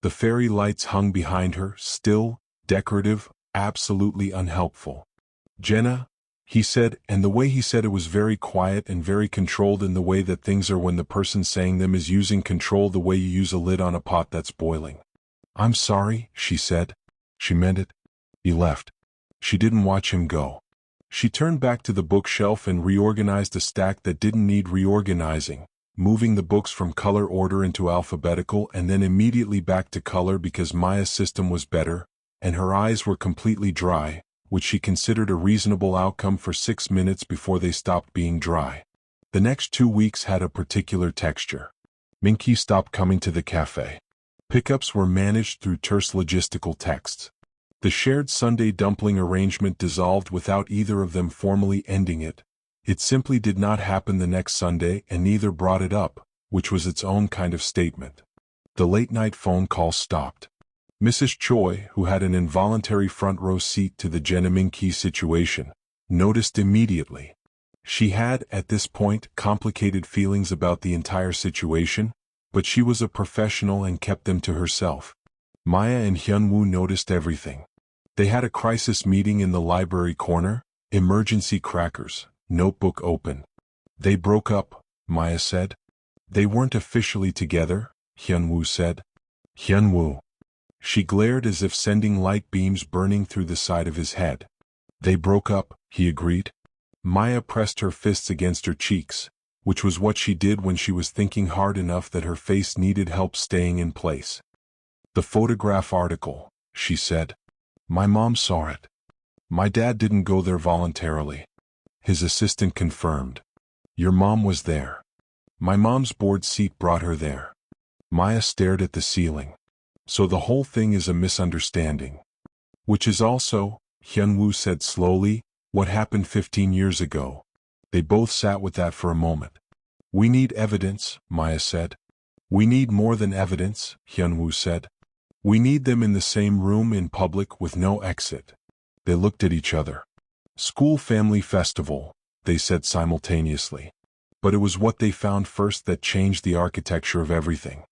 The fairy lights hung behind her, still, decorative, absolutely unhelpful. Jenna, he said, and the way he said it was very quiet and very controlled in the way that things are when the person saying them is using control the way you use a lid on a pot that's boiling. I'm sorry, she said. She meant it. He left. She didn't watch him go. She turned back to the bookshelf and reorganized a stack that didn't need reorganizing, moving the books from color order into alphabetical and then immediately back to color because Maya's system was better, and her eyes were completely dry, which she considered a reasonable outcome for 6 minutes before they stopped being dry. The next 2 weeks had a particular texture. Minky stopped coming to the cafe. Pickups were managed through terse logistical texts. The shared Sunday dumpling arrangement dissolved without either of them formally ending it. It simply did not happen the next Sunday and neither brought it up, which was its own kind of statement. The late-night phone call stopped. Mrs. Choi, who had an involuntary front-row seat to the Jenna Minky situation, noticed immediately. She had, at this point, complicated feelings about the entire situation, but she was a professional and kept them to herself. Maya and Hyunwoo noticed everything. They had a crisis meeting in the library corner, emergency crackers, notebook open. They broke up, Maya said. They weren't officially together, Hyunwoo said. Hyunwoo. She glared as if sending light beams burning through the side of his head. They broke up, he agreed. Maya pressed her fists against her cheeks, which was what she did when she was thinking hard enough that her face needed help staying in place. The photograph article, she said. My mom saw it. My dad didn't go there voluntarily. His assistant confirmed. Your mom was there. My mom's board seat brought her there. Maya stared at the ceiling. So the whole thing is a misunderstanding. Which is also, Hyunwoo said slowly, what happened 15 years ago. They both sat with that for a moment. We need evidence, Maya said. We need more than evidence, Hyunwoo said. We need them in the same room in public with no exit. They looked at each other. School family festival, they said simultaneously. But it was what they found first that changed the architecture of everything.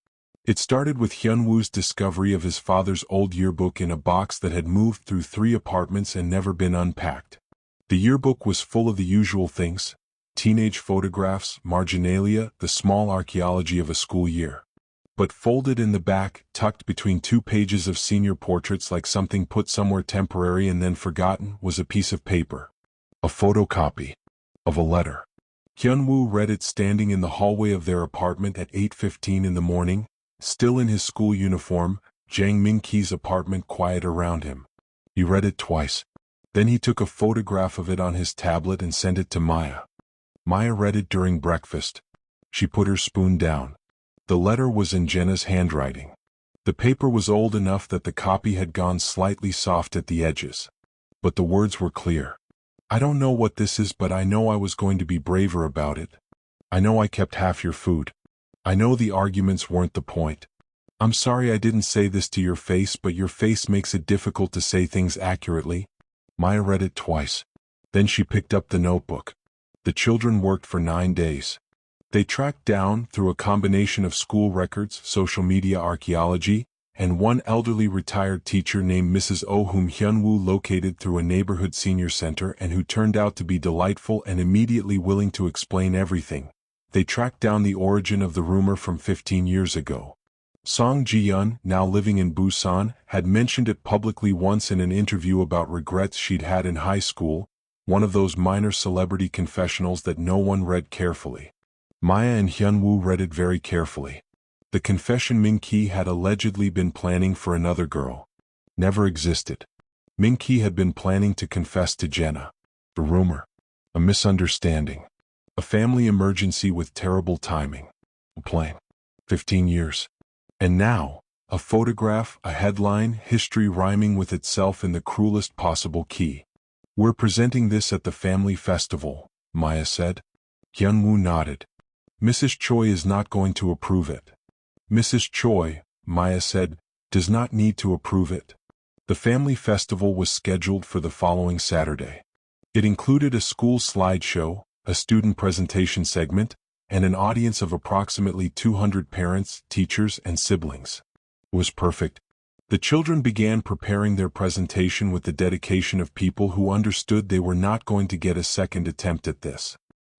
It started with Hyunwoo's discovery of his father's old yearbook in a box that had moved through 3 apartments and never been unpacked. The yearbook was full of the usual things: teenage photographs, marginalia, the small archaeology of a school year. But folded in the back, tucked between 2 pages of senior portraits like something put somewhere temporary and then forgotten, was a piece of paper. A photocopy of a letter. Hyunwoo read it standing in the hallway of their apartment at 8:15 in the morning, still in his school uniform, Jang Min-ki's apartment quiet around him. He read it twice. Then he took a photograph of it on his tablet and sent it to Maya. Maya read it during breakfast. She put her spoon down. The letter was in Jenna's handwriting. The paper was old enough that the copy had gone slightly soft at the edges. But the words were clear. I don't know what this is, but I know I was going to be braver about it. I know I kept half your food. I know the arguments weren't the point. I'm sorry I didn't say this to your face, but your face makes it difficult to say things accurately. Maya read it twice. Then she picked up the notebook. The children worked for 9 days. They tracked down, through a combination of school records, social media archaeology, and one elderly retired teacher named Mrs. O, whom Hyunwoo located through a neighborhood senior center and who turned out to be delightful and immediately willing to explain everything. They tracked down the origin of the rumor from 15 years ago. Song Ji-yeon, now living in Busan, had mentioned it publicly once in an interview about regrets she'd had in high school, one of those minor celebrity confessionals that no one read carefully. Maya and Hyunwoo read it very carefully. The confession Min-ki had allegedly been planning for another girl. Never existed. Min-ki had been planning to confess to Jenna. A rumor. A misunderstanding. A family emergency with terrible timing. A plan. 15 years. And now, a photograph, a headline, history rhyming with itself in the cruelest possible key. We're presenting this at the family festival, Maya said. Hyunwoo nodded. Mrs. Choi is not going to approve it. Mrs. Choi, Maya said, does not need to approve it. The family festival was scheduled for the following Saturday. It included a school slideshow, a student presentation segment, and an audience of approximately 200 parents, teachers, and siblings. It was perfect. The children began preparing their presentation with the dedication of people who understood they were not going to get a second attempt at this.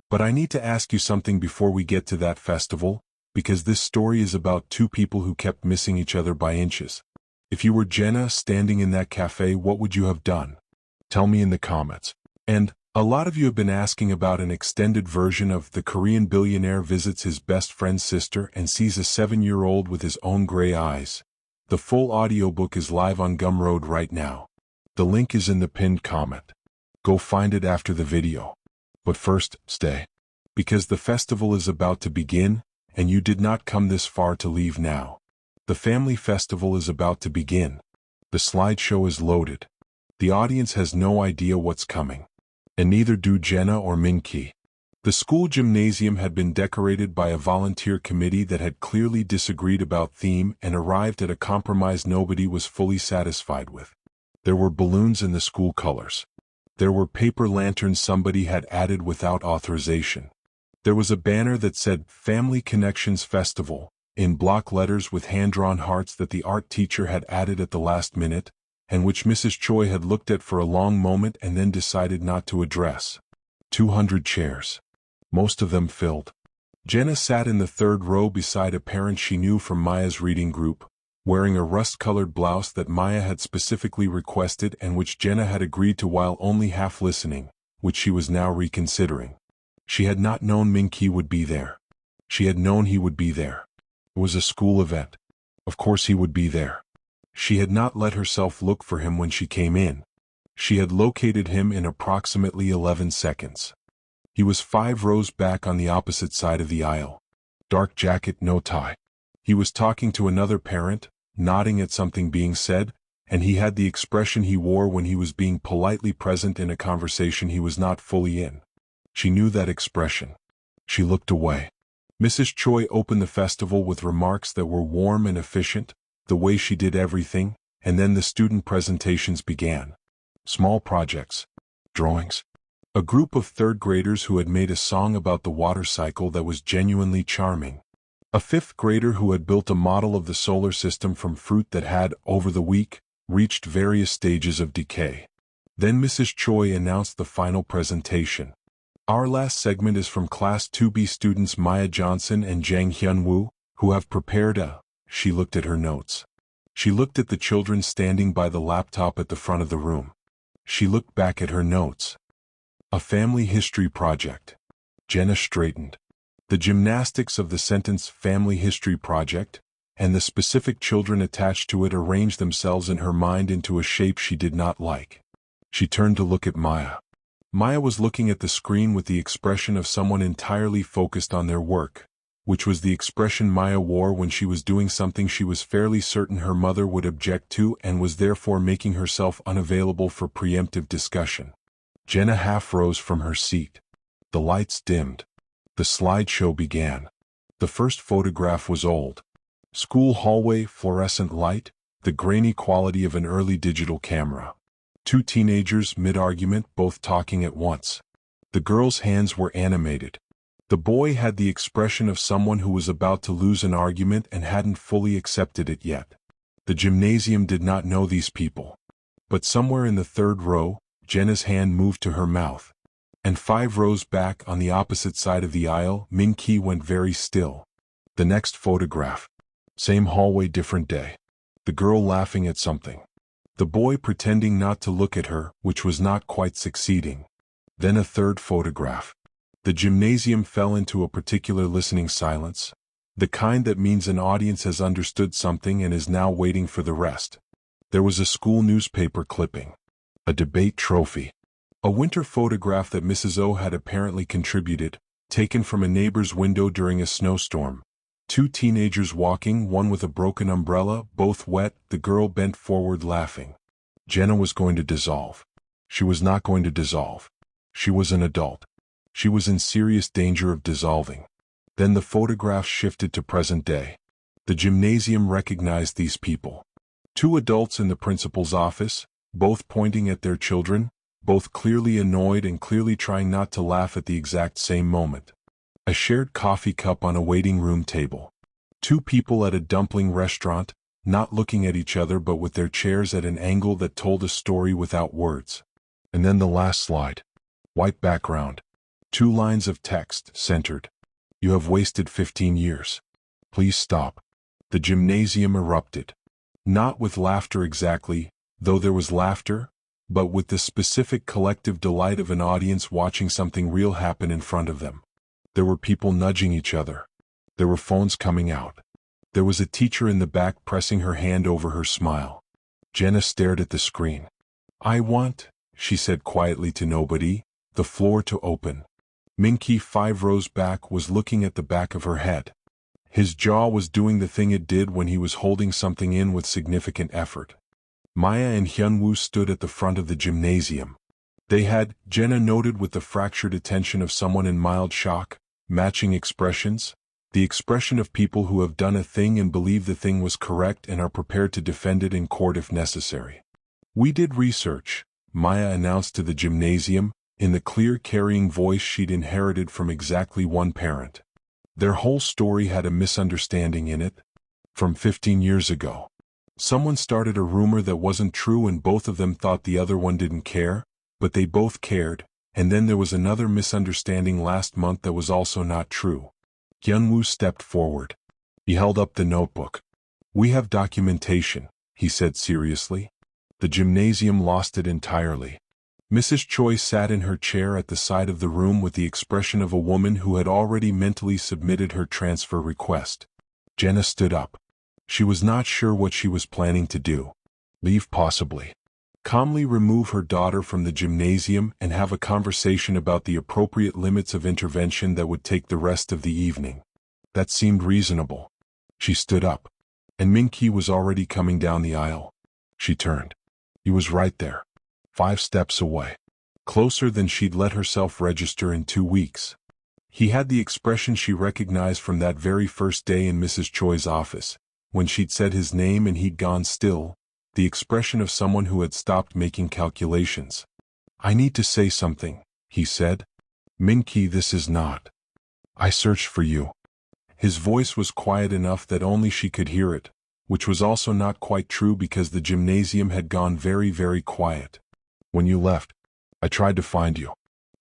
But I need to ask you something before we get to that festival, because this story is about two people who kept missing each other by inches. If you were Jenna standing in that cafe, what would you have done? Tell me in the comments. And a lot of you have been asking about an extended version of The Korean Billionaire visits his best friend's sister and sees a 7-year-old with his own gray eyes. The full audiobook is live on Gumroad right now. The link is in the pinned comment. Go find it after the video. But first, stay. Because the festival is about to begin, and you did not come this far to leave now. The family festival is about to begin. The slideshow is loaded. The audience has no idea what's coming. And neither do Jenna or Min-ki. The school gymnasium had been decorated by a volunteer committee that had clearly disagreed about theme and arrived at a compromise nobody was fully satisfied with. There were balloons in the school colors. There were paper lanterns somebody had added without authorization. There was a banner that said Family Connections Festival, in block letters with hand-drawn hearts that the art teacher had added at the last minute, and which Mrs. Choi had looked at for a long moment and then decided not to address. 200 chairs. Most of them filled. Jenna sat in the third row beside a parent she knew from Maya's reading group, wearing a rust-colored blouse that Maya had specifically requested and which Jenna had agreed to while only half listening, which she was now reconsidering. She had not known Min-ki would be there. She had known he would be there. It was a school event. Of course he would be there. She had not let herself look for him when she came in. She had located him in approximately 11 seconds. He was 5 rows back on the opposite side of the aisle. Dark jacket, no tie. He was talking to another parent, nodding at something being said, and he had the expression he wore when he was being politely present in a conversation he was not fully in. She knew that expression. She looked away. Mrs. Choi opened the festival with remarks that were warm and efficient, the way she did everything, and then the student presentations began. Small projects. Drawings. A group of third graders who had made a song about the water cycle that was genuinely charming. A fifth grader who had built a model of the solar system from fruit that had, over the week, reached various stages of decay. Then Mrs. Choi announced the final presentation. Our last segment is from Class 2B students Maya Johnson and Jang Hyun-woo, who have prepared a... She looked at her notes. She looked at the children standing by the laptop at the front of the room. She looked back at her notes. A family history project. Jenna straightened. The gymnastics of the sentence family history project, and the specific children attached to it arranged themselves in her mind into a shape she did not like. She turned to look at Maya. Maya was looking at the screen with the expression of someone entirely focused on their work, which was the expression Maya wore when she was doing something she was fairly certain her mother would object to and was therefore making herself unavailable for preemptive discussion. Jenna half rose from her seat. The lights dimmed. The slideshow began. The first photograph was old. School hallway, fluorescent light, the grainy quality of an early digital camera. 2 teenagers mid-argument, both talking at once. The girl's hands were animated. The boy had the expression of someone who was about to lose an argument and hadn't fully accepted it yet. The gymnasium did not know these people. But somewhere in the third row, Jenna's hand moved to her mouth. And 5 rows back on the opposite side of the aisle, Min-ki went very still. The next photograph. Same hallway, different day. The girl laughing at something. The boy pretending not to look at her, which was not quite succeeding. Then a third photograph. The gymnasium fell into a particular listening silence, the kind that means an audience has understood something and is now waiting for the rest. There was a school newspaper clipping. A debate trophy. A winter photograph that Mrs. O had apparently contributed, taken from a neighbor's window during a snowstorm. 2 teenagers walking, one with a broken umbrella, both wet, the girl bent forward laughing. Jenna was going to dissolve. She was not going to dissolve. She was an adult. She was in serious danger of dissolving. Then the photograph shifted to present day. The gymnasium recognized these people. 2 adults in the principal's office, both pointing at their children, both clearly annoyed and clearly trying not to laugh at the exact same moment. A shared coffee cup on a waiting room table. Two people at a dumpling restaurant, not looking at each other but with their chairs at an angle that told a story without words. And then the last slide. White background. 2 lines of text, centered. You have wasted 15 years. Please stop. The gymnasium erupted. Not with laughter exactly, though there was laughter, but with the specific collective delight of an audience watching something real happen in front of them. There were people nudging each other. There were phones coming out. There was a teacher in the back pressing her hand over her smile. Jenna stared at the screen. I want, she said quietly to nobody, the floor to open. Minky, 5 rows back, was looking at the back of her head. His jaw was doing the thing it did when he was holding something in with significant effort. Maya and Hyunwoo stood at the front of the gymnasium. They had, Jenna noted with the fractured attention of someone in mild shock, matching expressions, the expression of people who have done a thing and believe the thing was correct and are prepared to defend it in court if necessary. We did research, Maya announced to the gymnasium, in the clear carrying voice she'd inherited from exactly one parent. Their whole story had a misunderstanding in it. From 15 years ago. Someone started a rumor that wasn't true and both of them thought the other one didn't care, but they both cared, and then there was another misunderstanding last month that was also not true. Hyunwoo stepped forward. He held up the notebook. We have documentation, he said seriously. The gymnasium lost it entirely. Mrs. Choi sat in her chair at the side of the room with the expression of a woman who had already mentally submitted her transfer request. Jenna stood up. She was not sure what she was planning to do. Leave possibly. Calmly remove her daughter from the gymnasium and have a conversation about the appropriate limits of intervention that would take the rest of the evening. That seemed reasonable. She stood up. And Minky was already coming down the aisle. She turned. He was right there. 5 steps away. Closer than she'd let herself register in 2 weeks. He had the expression she recognized from that very first day in Mrs. Choi's office, when she'd said his name and he'd gone still, the expression of someone who had stopped making calculations. I need to say something, he said. Minky, this is not. I searched for you. His voice was quiet enough that only she could hear it, which was also not quite true because the gymnasium had gone very, very quiet. When you left, I tried to find you.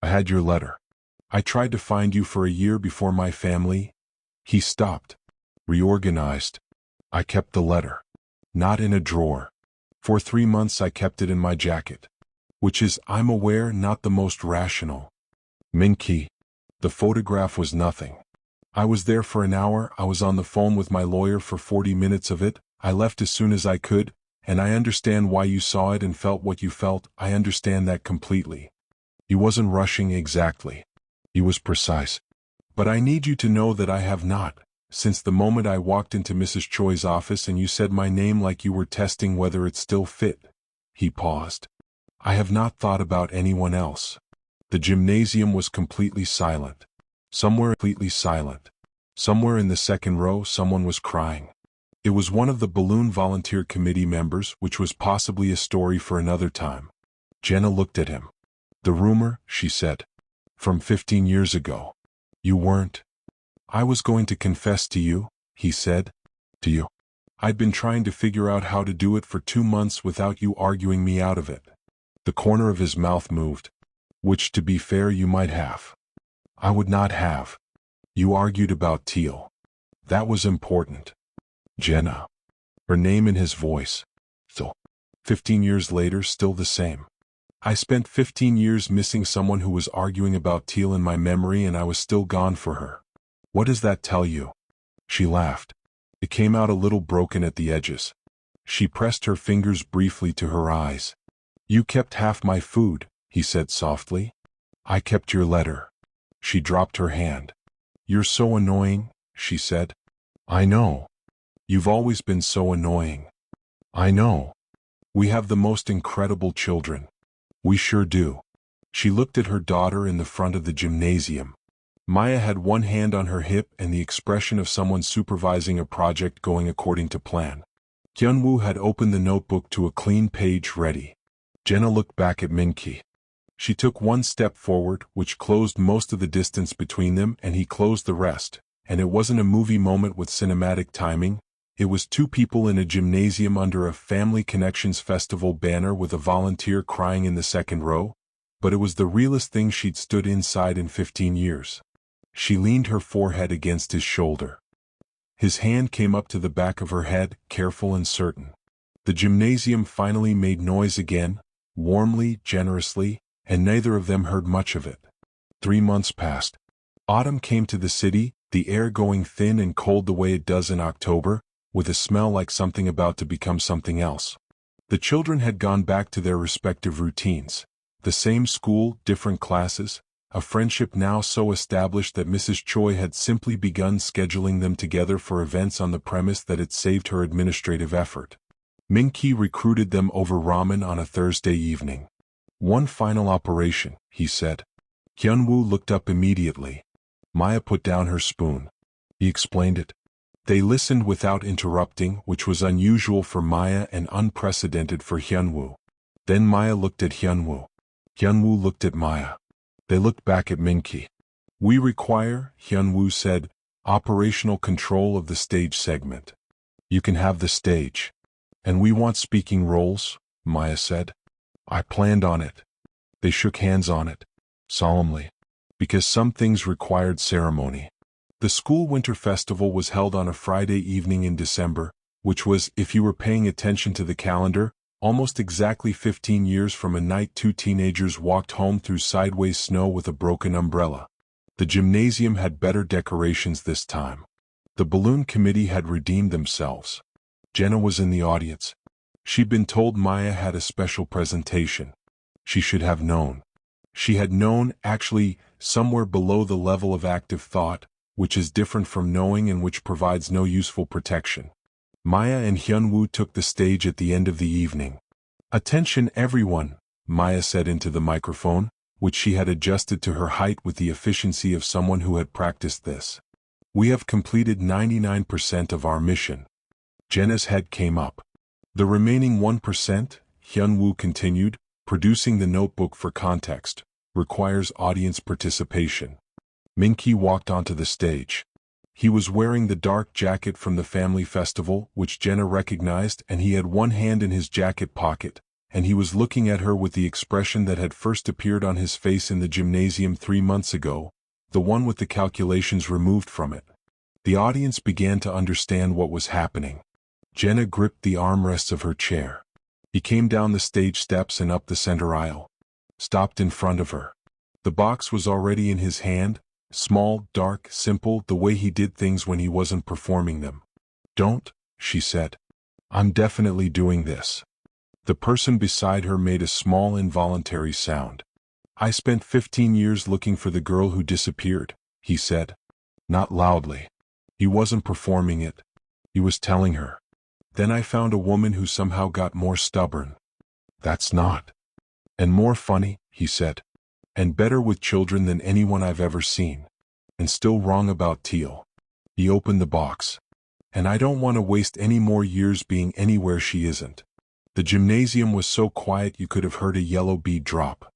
I had your letter. I tried to find you for a year before my family. He stopped. Reorganized. I kept the letter. Not in a drawer. For 3 months I kept it in my jacket. Which is, I'm aware, not the most rational. Minky. The photograph was nothing. I was there for an hour, I was on the phone with my lawyer for 40 minutes of it, I left as soon as I could, and I understand why you saw it and felt what you felt, I understand that completely. He wasn't rushing exactly. He was precise. But I need you to know that I have not, since the moment I walked into Mrs. Choi's office and you said my name like you were testing whether it still fit. He paused. I have not thought about anyone else. The gymnasium was completely silent. Somewhere completely silent. Somewhere in the second row someone was crying. It was one of the balloon volunteer committee members, which was possibly a story for another time. Jenna looked at him. The rumor, she said. From 15 years ago. You weren't. I was going to confess to you, he said. To you. I'd been trying to figure out how to do it for 2 months without you arguing me out of it. The corner of his mouth moved. Which, to be fair, you might have. I would not have. You argued about Teal. That was important. Jenna. Her name in his voice. So. 15 years later, still the same. I spent 15 years missing someone who was arguing about Teal in my memory and I was still gone for her. What does that tell you? She laughed. It came out a little broken at the edges. She pressed her fingers briefly to her eyes. You kept half my food, he said softly. I kept your letter. She dropped her hand. You're so annoying, she said. I know. You've always been so annoying. I know. We have the most incredible children. We sure do. She looked at her daughter in the front of the gymnasium. Maya had one hand on her hip and the expression of someone supervising a project going according to plan. Hyunwoo had opened the notebook to a clean page ready. Jenna looked back at Minky. She took one step forward, which closed most of the distance between them, and he closed the rest. And it wasn't a movie moment with cinematic timing. It was two people in a gymnasium under a Family Connections Festival banner with a volunteer crying in the second row. But it was the realest thing she'd stood inside in 15 years. She leaned her forehead against his shoulder. His hand came up to the back of her head, careful and certain. The gymnasium finally made noise again, warmly, generously, and neither of them heard much of it. 3 months passed. Autumn came to the city, the air going thin and cold the way it does in October, with a smell like something about to become something else. The children had gone back to their respective routines. The same school, different classes, a friendship now so established that Mrs. Choi had simply begun scheduling them together for events on the premise that it saved her administrative effort. Min-ki recruited them over ramen on a Thursday evening. "One final operation," he said. Hyun-woo looked up immediately. Maya put down her spoon. He explained it. They listened without interrupting, which was unusual for Maya and unprecedented for Hyun-woo. Then Maya looked at Hyun-woo. Hyun-woo looked at Maya. They looked back at Min-ki. "We require," Hyun-woo said, "operational control of the stage segment. You can have the stage." "And we want speaking roles," Maya said. "I planned on it." They shook hands on it, solemnly, because some things required ceremony. The school winter festival was held on a Friday evening in December, which was, if you were paying attention to the calendar, almost exactly 15 years from a night two teenagers walked home through sideways snow with a broken umbrella. The gymnasium had better decorations this time. The balloon committee had redeemed themselves. Jenna was in the audience. She'd been told Maya had a special presentation. She should have known. She had known, actually, somewhere below the level of active thought, which is different from knowing and which provides no useful protection. Maya and Hyun-woo took the stage at the end of the evening. "Attention everyone," Maya said into the microphone, which she had adjusted to her height with the efficiency of someone who had practiced this. "We have completed 99% of our mission." Jenna's head came up. "The remaining 1%, Hyun-woo continued, producing the notebook for context, requires audience participation. Min-ki walked onto the stage. He was wearing the dark jacket from the family festival, which Jenna recognized, and he had one hand in his jacket pocket, and he was looking at her with the expression that had first appeared on his face in the gymnasium 3 months ago, the one with the calculations removed from it. The audience began to understand what was happening. Jenna gripped the armrests of her chair. He came down the stage steps and up the center aisle. Stopped in front of her. The box was already in his hand, small, dark, simple, the way he did things when he wasn't performing them. "Don't," she said. "I'm definitely doing this." The person beside her made a small involuntary sound. "I spent 15 years looking for the girl who disappeared," he said. Not loudly. He wasn't performing it. He was telling her. "Then I found a woman who somehow got more stubborn." "That's not." "And more funny," he said. "And better with children than anyone I've ever seen. And still wrong about Teal." He opened the box. "And I don't want to waste any more years being anywhere she isn't." The gymnasium was so quiet you could have heard a yellow bead drop.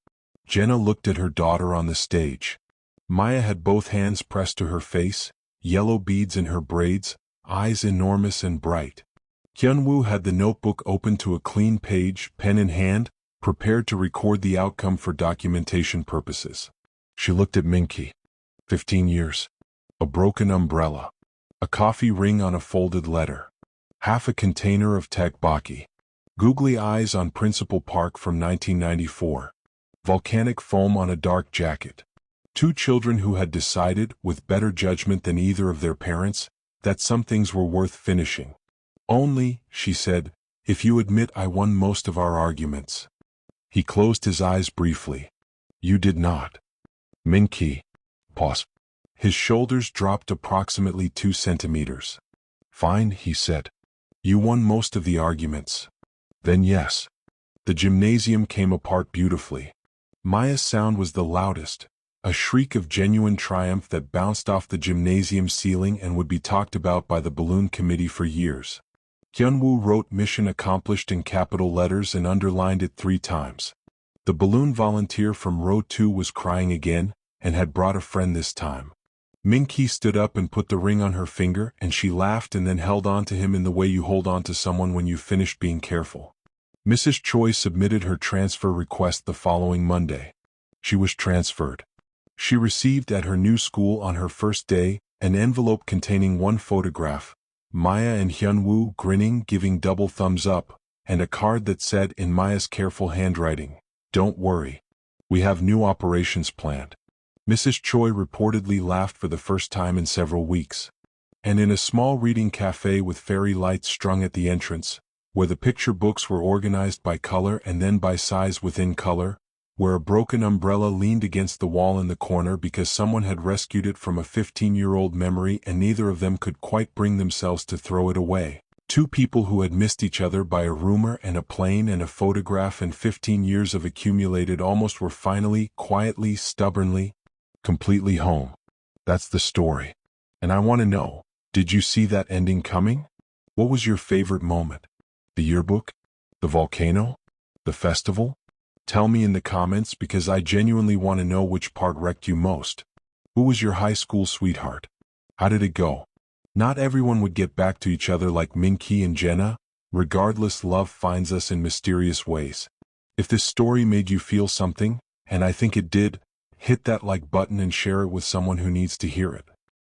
Jenna looked at her daughter on the stage. Maya had both hands pressed to her face, yellow beads in her braids, eyes enormous and bright. Hyun-woo had the notebook open to a clean page, pen in hand, prepared to record the outcome for documentation purposes. She looked at Min-ki. 15 years. A broken umbrella. A coffee ring on a folded letter. Half a container of tteokbokki. Googly eyes on Principal Park from 1994. Volcanic foam on a dark jacket. Two children who had decided, with better judgment than either of their parents, that some things were worth finishing. "Only," she said, "if you admit I won most of our arguments." He closed his eyes briefly. "You did not." Min-ki. Pause. His shoulders dropped approximately 2 centimeters. "Fine," he said. "You won most of the arguments." "Then yes." The gymnasium came apart beautifully. Maya's sound was the loudest, a shriek of genuine triumph that bounced off the gymnasium ceiling and would be talked about by the balloon committee for years. Hyun-woo wrote "Mission Accomplished" in capital letters and underlined it 3 times. The balloon volunteer from row 2 was crying again, and had brought a friend this time. Minky stood up and put the ring on her finger, and she laughed and then held on to him in the way you hold on to someone when you've finished being careful. Mrs. Choi submitted her transfer request the following Monday. She was transferred. She received at her new school on her first day an envelope containing one photograph, Maya and Hyunwoo grinning, giving double thumbs up, and a card that said in Maya's careful handwriting, "Don't worry. We have new operations planned." Mrs. Choi reportedly laughed for the first time in several weeks. And in a small reading cafe with fairy lights strung at the entrance, where the picture books were organized by color and then by size within color, where a broken umbrella leaned against the wall in the corner because someone had rescued it from a 15-year-old memory and neither of them could quite bring themselves to throw it away. Two people who had missed each other by a rumor and a plane and a photograph and 15 years of accumulated almost were finally, quietly, stubbornly, completely home. That's the story. And I want to know, did you see that ending coming? What was your favorite moment? The yearbook? The volcano? The festival? Tell me in the comments because I genuinely want to know which part wrecked you most. Who was your high school sweetheart? How did it go? Not everyone would get back to each other like Minky and Jenna. Regardless, love finds us in mysterious ways. If this story made you feel something, and I think it did, hit that like button and share it with someone who needs to hear it.